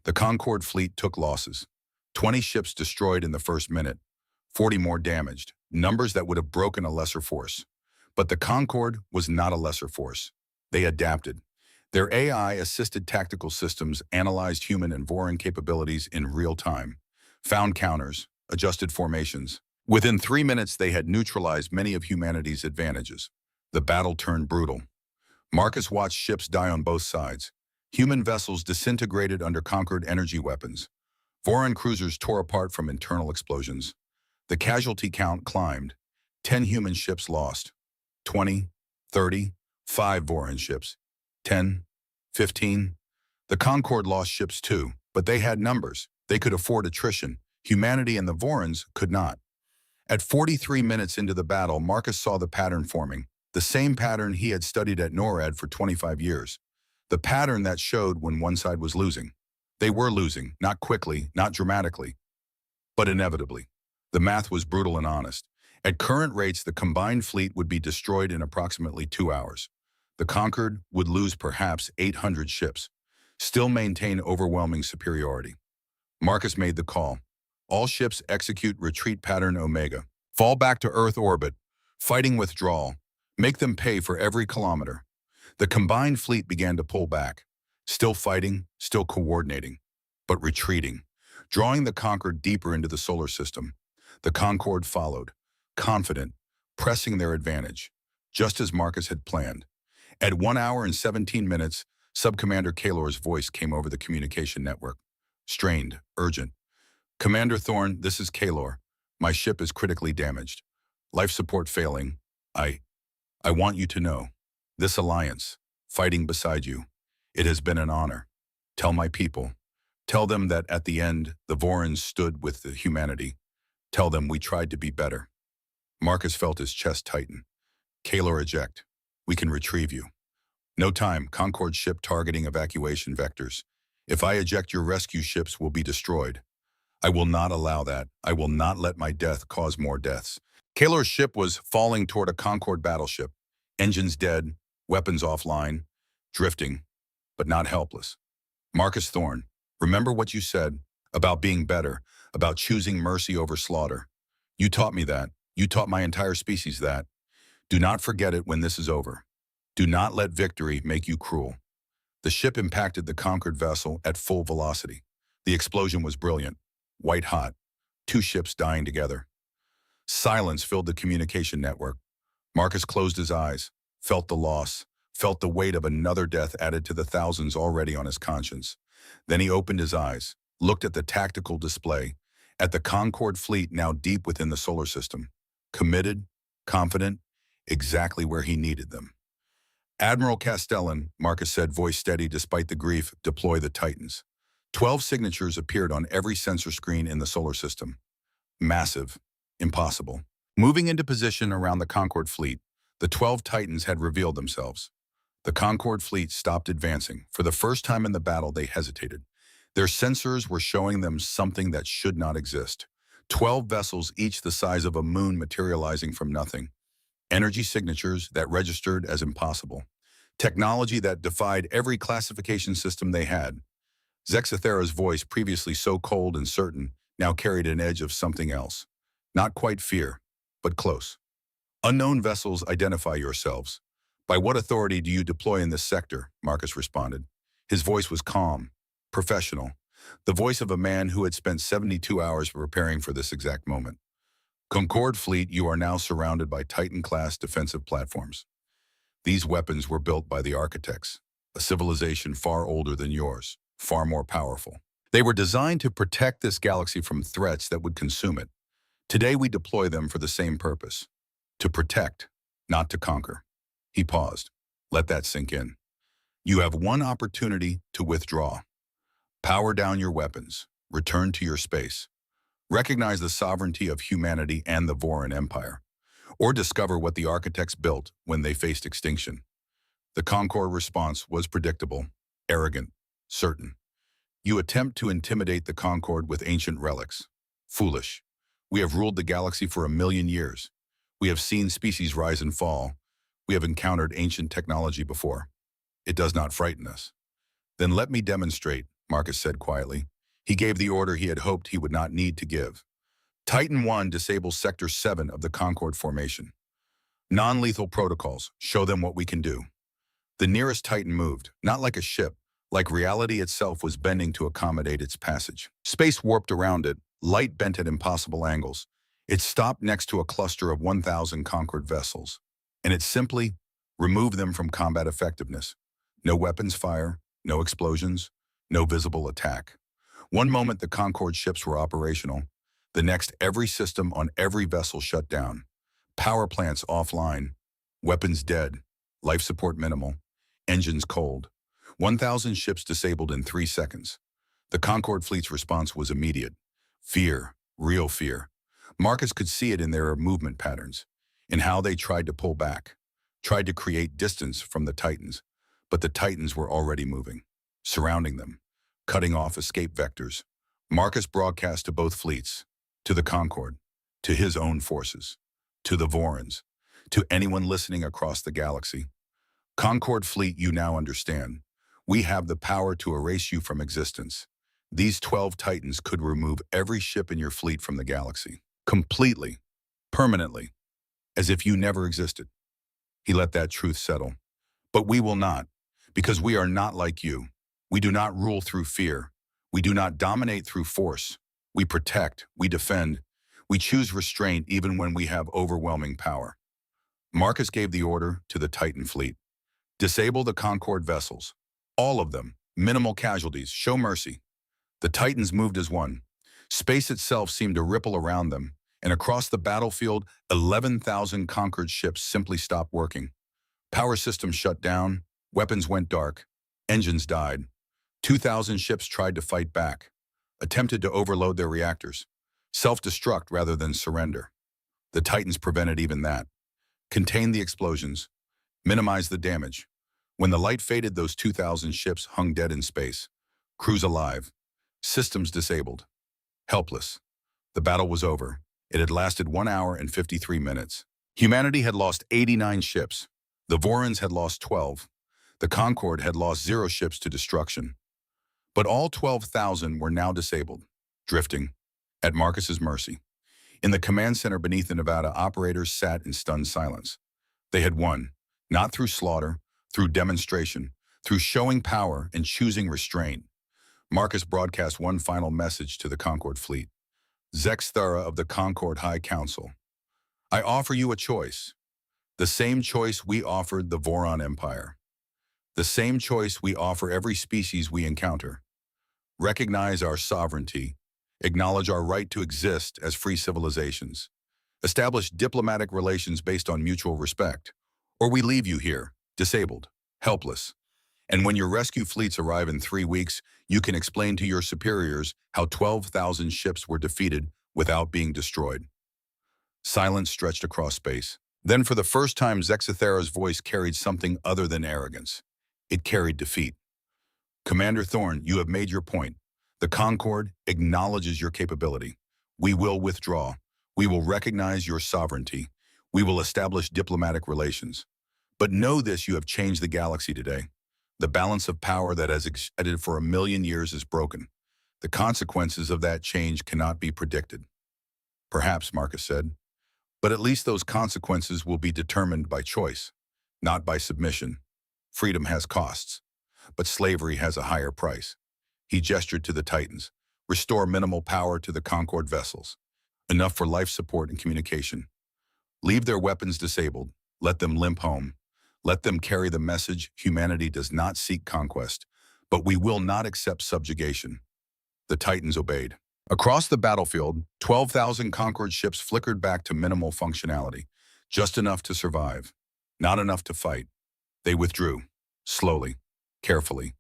The Concorde fleet took losses. 20 ships destroyed in the first minute. 40 more damaged. Numbers that would have broken a lesser force. But the Concorde was not a lesser force. They adapted. Their AI-assisted tactical systems analyzed human and Voron capabilities in real time, found counters, adjusted formations. Within 3 minutes, they had neutralized many of humanity's advantages. The battle turned brutal. Marcus watched ships die on both sides. Human vessels disintegrated under conquered energy weapons. Voron cruisers tore apart from internal explosions. The casualty count climbed. 10 human ships lost. 20, 30, 5 Voron ships. 10, 15. The Concorde lost ships too, but they had numbers. They could afford attrition. Humanity and the Vorons could not. At 43 minutes into the battle, Marcus saw the pattern forming, the same pattern he had studied at NORAD for 25 years. The pattern that showed when one side was losing. They were losing, not quickly, not dramatically, but inevitably. The math was brutal and honest. At current rates, the combined fleet would be destroyed in approximately 2 hours. The Conquered would lose perhaps 800 ships, still maintain overwhelming superiority. Marcus made the call. All ships execute retreat pattern Omega. Fall back to Earth orbit. Fighting withdrawal. Make them pay for every kilometer. The combined fleet began to pull back. Still fighting, still coordinating, but retreating, drawing the Conquered deeper into the solar system. The Concorde followed, confident, pressing their advantage, just as Marcus had planned. At 1 hour and 17 minutes, Subcommander Kaylor's voice came over the communication network. Strained, urgent. Commander Thorne, this is Kaylor. My ship is critically damaged. Life support failing. I want you to know. This alliance, fighting beside you, it has been an honor. Tell my people. Tell them that at the end, the Vorons stood with the humanity. Tell them we tried to be better. Marcus felt his chest tighten. Kaylor, eject. We can retrieve you. No time, Concorde ship targeting evacuation vectors. If I eject, your rescue ships will be destroyed. I will not allow that. I will not let my death cause more deaths. Kaylor's ship was falling toward a Concorde battleship. Engines dead, weapons offline, drifting, but not helpless. Marcus Thorne, remember what you said about being better, about choosing mercy over slaughter. You taught me that. You taught my entire species that. Do not forget it when this is over. Do not let victory make you cruel. The ship impacted the conquered vessel at full velocity. The explosion was brilliant, white hot, 2 ships dying together. Silence filled the communication network. Marcus closed his eyes, felt the loss, felt the weight of another death added to the thousands already on his conscience. Then he opened his eyes, looked at the tactical display, at the Concorde fleet now deep within the solar system, committed, confident, exactly where he needed them. Admiral Castellan, Marcus said, voice steady despite the grief, deploy the Titans. 12 signatures appeared on every sensor screen in the solar system. Massive, impossible. Moving into position around the Concorde fleet, the 12 Titans had revealed themselves. The Concorde fleet stopped advancing. For the first time in the battle, they hesitated. Their sensors were showing them something that should not exist. 12 vessels, each the size of a moon, materializing from nothing. Energy signatures that registered as impossible. Technology that defied every classification system they had. Zexathera's voice, previously so cold and certain, now carried an edge of something else. Not quite fear, but close. Unknown vessels, identify yourselves. By what authority do you deploy in this sector? Marcus responded. His voice was calm, professional, the voice of a man who had spent 72 hours preparing for this exact moment. Concorde fleet, you are now surrounded by Titan-class defensive platforms. These weapons were built by the architects, a civilization far older than yours, far more powerful. They were designed to protect this galaxy from threats that would consume it. Today we deploy them for the same purpose, to protect, not to conquer. He paused. Let that sink in. You have one opportunity to withdraw. Power down your weapons. Return to your space. Recognize the sovereignty of humanity and the Voron Empire, or discover what the architects built when they faced extinction. The Concorde response was predictable, arrogant, certain. You attempt to intimidate the Concorde with ancient relics. Foolish. We have ruled the galaxy for 1,000,000 years. We have seen species rise and fall. We have encountered ancient technology before. It does not frighten us. Then let me demonstrate, Marcus said quietly. He gave the order he had hoped he would not need to give. Titan 1 disables Sector 7 of the Concorde formation. Non-lethal protocols, show them what we can do. The nearest Titan moved, not like a ship, like reality itself was bending to accommodate its passage. Space warped around it, light bent at impossible angles. It stopped next to a cluster of 1,000 conquered vessels, and it simply removed them from combat effectiveness. No weapons fire, no explosions, no visible attack. One moment the Concorde ships were operational, the next every system on every vessel shut down. Power plants offline, weapons dead, life support minimal, engines cold. 1,000 ships disabled in 3 seconds. The Concorde fleet's response was immediate. Fear, real fear. Marcus could see it in their movement patterns, in how they tried to pull back, tried to create distance from the Titans. But the Titans were already moving, surrounding them, cutting off escape vectors. Marcus broadcast to both fleets, to the Concorde, to his own forces, to the Vorons, to anyone listening across the galaxy. Concorde fleet, you now understand. We have the power to erase you from existence. These 12 Titans could remove every ship in your fleet from the galaxy. Completely, permanently, as if you never existed. He let that truth settle. But we will not, because we are not like you. We do not rule through fear. We do not dominate through force. We protect, we defend. We choose restraint even when we have overwhelming power. Marcus gave the order to the Titan fleet. Disable the Concorde vessels. All of them. Minimal casualties. Show mercy. The Titans moved as one. Space itself seemed to ripple around them, and across the battlefield, 11,000 conquered ships simply stopped working. Power systems shut down, weapons went dark, engines died. 2,000 ships tried to fight back, attempted to overload their reactors, self-destruct rather than surrender. The Titans prevented even that, contained the explosions, minimized the damage. When the light faded, those 2,000 ships hung dead in space, crews alive, systems disabled, helpless. The battle was over. It had lasted 1 hour and 53 minutes. Humanity had lost 89 ships. The Vorons had lost 12. The Concorde had lost 0 ships to destruction. But all 12,000 were now disabled, drifting, at Marcus's mercy. In the command center beneath the Nevada, operators sat in stunned silence. They had won, not through slaughter, through demonstration, through showing power and choosing restraint. Marcus broadcast one final message to the Concorde fleet. Zex Thera of the Concorde High Council. I offer you a choice. The same choice we offered the Voron Empire. The same choice we offer every species we encounter. Recognize our sovereignty. Acknowledge our right to exist as free civilizations. Establish diplomatic relations based on mutual respect. Or we leave you here, disabled, helpless. And when your rescue fleets arrive in 3 weeks, you can explain to your superiors how 12,000 ships were defeated without being destroyed. Silence stretched across space. Then for the first time, Zexathera's voice carried something other than arrogance. It carried defeat. Commander Thorne, you have made your point. The Concorde acknowledges your capability. We will withdraw. We will recognize your sovereignty. We will establish diplomatic relations. But know this, you have changed the galaxy today. The balance of power that has existed for 1,000,000 years is broken. The consequences of that change cannot be predicted. Perhaps, Marcus said, but at least those consequences will be determined by choice, not by submission. Freedom has costs, but slavery has a higher price. He gestured to the Titans. Restore minimal power to the Concorde vessels, enough for life support and communication. Leave their weapons disabled. Let them limp home. Let them carry the message: humanity does not seek conquest, but we will not accept subjugation. The Titans obeyed. Across the battlefield, 12,000 conquered ships flickered back to minimal functionality, just enough to survive, not enough to fight. They withdrew, slowly, carefully,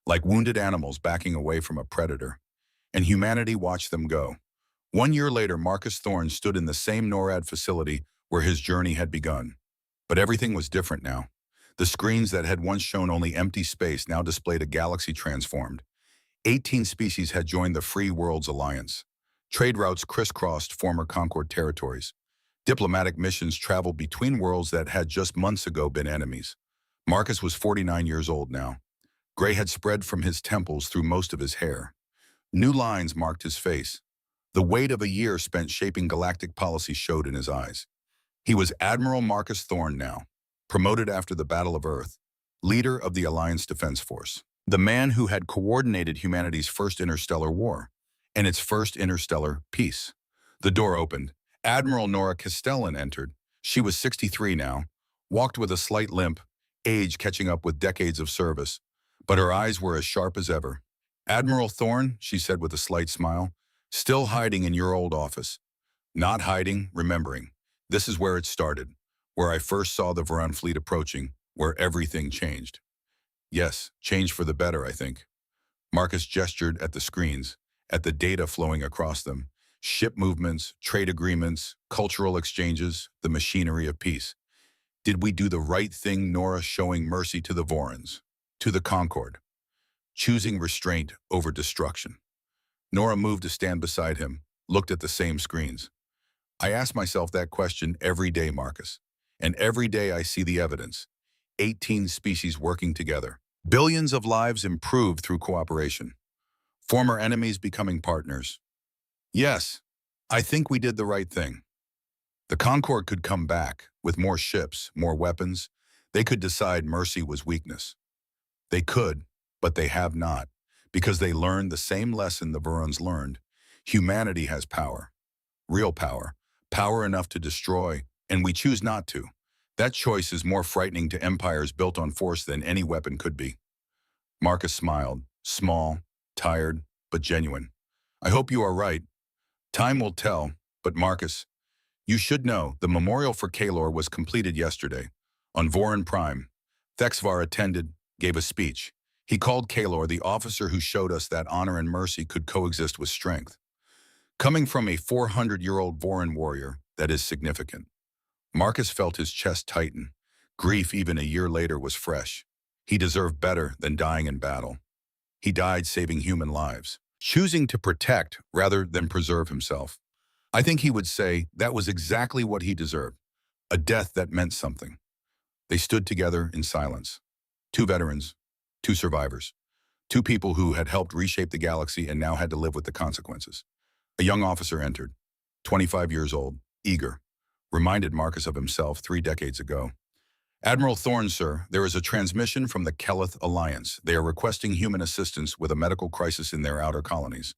like wounded animals backing away from a predator, and humanity watched them go. 1 year later, Marcus Thorne stood in the same NORAD facility where his journey had begun. But everything was different now. The screens that had once shown only empty space now displayed a galaxy transformed. 18 species had joined the Free Worlds Alliance. Trade routes crisscrossed former Concorde territories. Diplomatic missions traveled between worlds that had just months ago been enemies. Marcus was 49 years old now. Gray had spread from his temples through most of his hair. New lines marked his face. The weight of a year spent shaping galactic policy showed in his eyes. He was Admiral Marcus Thorne now, promoted after the Battle of Earth, leader of the Alliance Defense Force, the man who had coordinated humanity's first interstellar war and its first interstellar peace. The door opened. Admiral Nora Castellan entered. She was 63 now, walked with a slight limp, age catching up with decades of service, but her eyes were as sharp as ever. "Admiral Thorne," she said with a slight smile, "still hiding in your old office." "Not hiding, remembering. This is where it started, where I first saw the Varan fleet approaching, where everything changed." "Yes, changed for the better, I think." Marcus gestured at the screens, at the data flowing across them. Ship movements, trade agreements, cultural exchanges, the machinery of peace. "Did we do the right thing, Nora, showing mercy to the Vorans, to the Concord, choosing restraint over destruction?" Nora moved to stand beside him, looked at the same screens. "I ask myself that question every day, Marcus. And every day I see the evidence. 18 species working together. Billions of lives improved through cooperation. Former enemies becoming partners. Yes, I think we did the right thing. The Concord could come back with more ships, more weapons. They could decide mercy was weakness. They could, but they have not, because they learned the same lesson the Vorans learned. Humanity has power, real power, power enough to destroy, and we choose not to. That choice is more frightening to empires built on force than any weapon could be. Marcus smiled, small, tired, but genuine. "I hope you are right. Time will tell, but Marcus, you should know the memorial for Kalor was completed yesterday. On Voran Prime, Thexvar attended, gave a speech. He called Kalor the officer who showed us that honor and mercy could coexist with strength. Coming from a 400-year-old Voran warrior, that is significant." Marcus felt his chest tighten. Grief even a year later was fresh. He deserved better than dying in battle. He died saving human lives, choosing to protect rather than preserve himself. I think he would say that was exactly what he deserved, a death that meant something. They stood together in silence. Two veterans, two survivors, two people who had helped reshape the galaxy and now had to live with the consequences. A young officer entered, 25 years old, eager, reminded Marcus of himself 3 decades ago. "Admiral Thorne, sir, there is a transmission from the Keleth Alliance. They are requesting human assistance with a medical crisis in their outer colonies."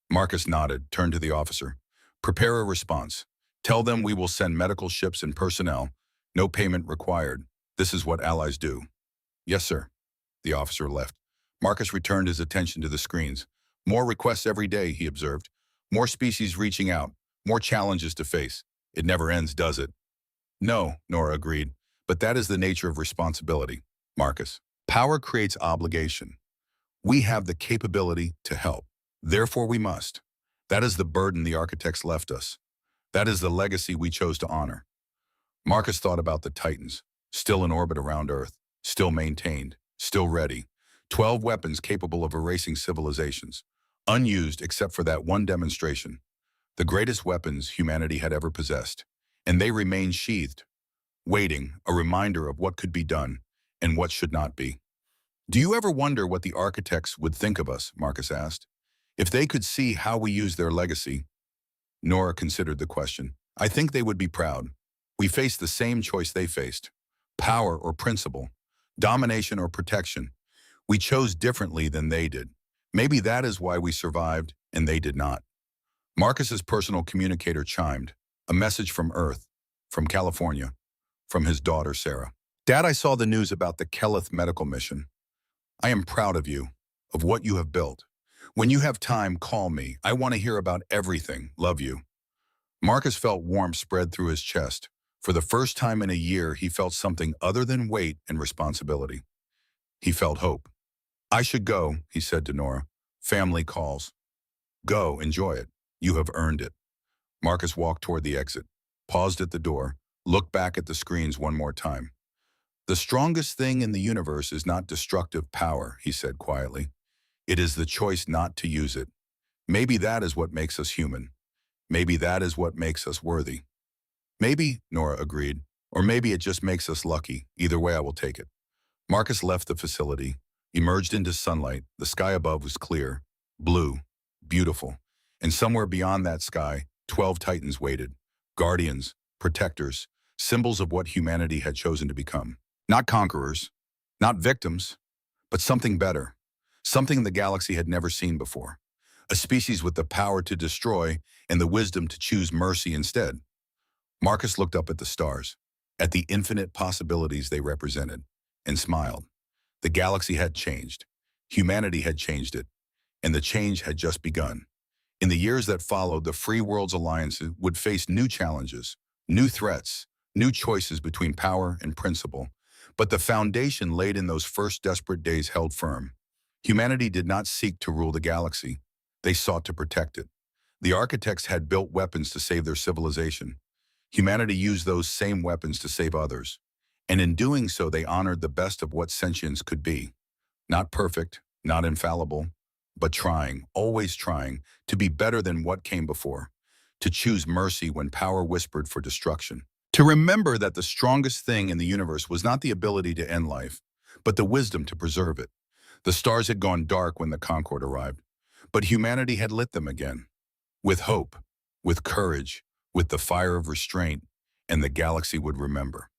Marcus nodded, turned to the officer. "Prepare a response. Tell them we will send medical ships and personnel. No payment required. This is what allies do." "Yes, sir." The officer left. Marcus returned his attention to the screens. More requests every day, he observed. More species reaching out, more challenges to face. It never ends, does it? "No," Nora agreed. "But that is the nature of responsibility, Marcus. Power creates obligation. We have the capability to help. Therefore we must. That is the burden the architects left us. That is the legacy we chose to honor." Marcus thought about the Titans, still in orbit around Earth, still maintained, still ready. 12 weapons capable of erasing civilizations, unused except for that one demonstration. The greatest weapons humanity had ever possessed. And they remained sheathed, waiting, a reminder of what could be done and what should not be. "Do you ever wonder what the architects would think of us?" Marcus asked. "If they could see how we use their legacy." Nora considered the question. "I think they would be proud. We faced the same choice they faced. Power or principle, domination or protection. We chose differently than they did. Maybe that is why we survived and they did not." Marcus's personal communicator chimed. A message from Earth, from California, from his daughter Sarah. "Dad, I saw the news about the Keleth medical mission. I am proud of you, of what you have built. When you have time, call me. I want to hear about everything. Love you." Marcus felt warmth spread through his chest. For the first time in a year, he felt something other than weight and responsibility. He felt hope. "I should go," he said to Nora. "Family calls." "Go, enjoy it. You have earned it." Marcus walked toward the exit, paused at the door, looked back at the screens one more time. "The strongest thing in the universe is not destructive power," he said quietly. "It is the choice not to use it. Maybe that is what makes us human. Maybe that is what makes us worthy." "Maybe," Nora agreed, "or maybe it just makes us lucky. Either way, I will take it." Marcus left the facility, emerged into sunlight. The sky above was clear, blue, beautiful. And somewhere beyond that sky, 12 Titans waited. Guardians, protectors, symbols of what humanity had chosen to become. Not conquerors, Not victims, but something better. Something the galaxy had never seen before. A species with the power to destroy and the wisdom to choose mercy instead. Marcus looked up at the stars, at the infinite possibilities they represented, and smiled. The galaxy had changed. Humanity had changed it, and the change had just begun. In the years that followed, the Free Worlds Alliance would face new challenges, new threats, new choices between power and principle. But the foundation laid in those first desperate days held firm. Humanity did not seek to rule the galaxy. They sought to protect it. The architects had built weapons to save their civilization. Humanity used those same weapons to save others. And in doing so, they honored the best of what sentience could be. Not perfect, not infallible, but trying, always trying, to be better than what came before. To choose mercy when power whispered for destruction. To remember that the strongest thing in the universe was not the ability to end life, but the wisdom to preserve it. The stars had gone dark when the Concorde arrived, but humanity had lit them again. With hope, with courage, with the fire of restraint, and the galaxy would remember.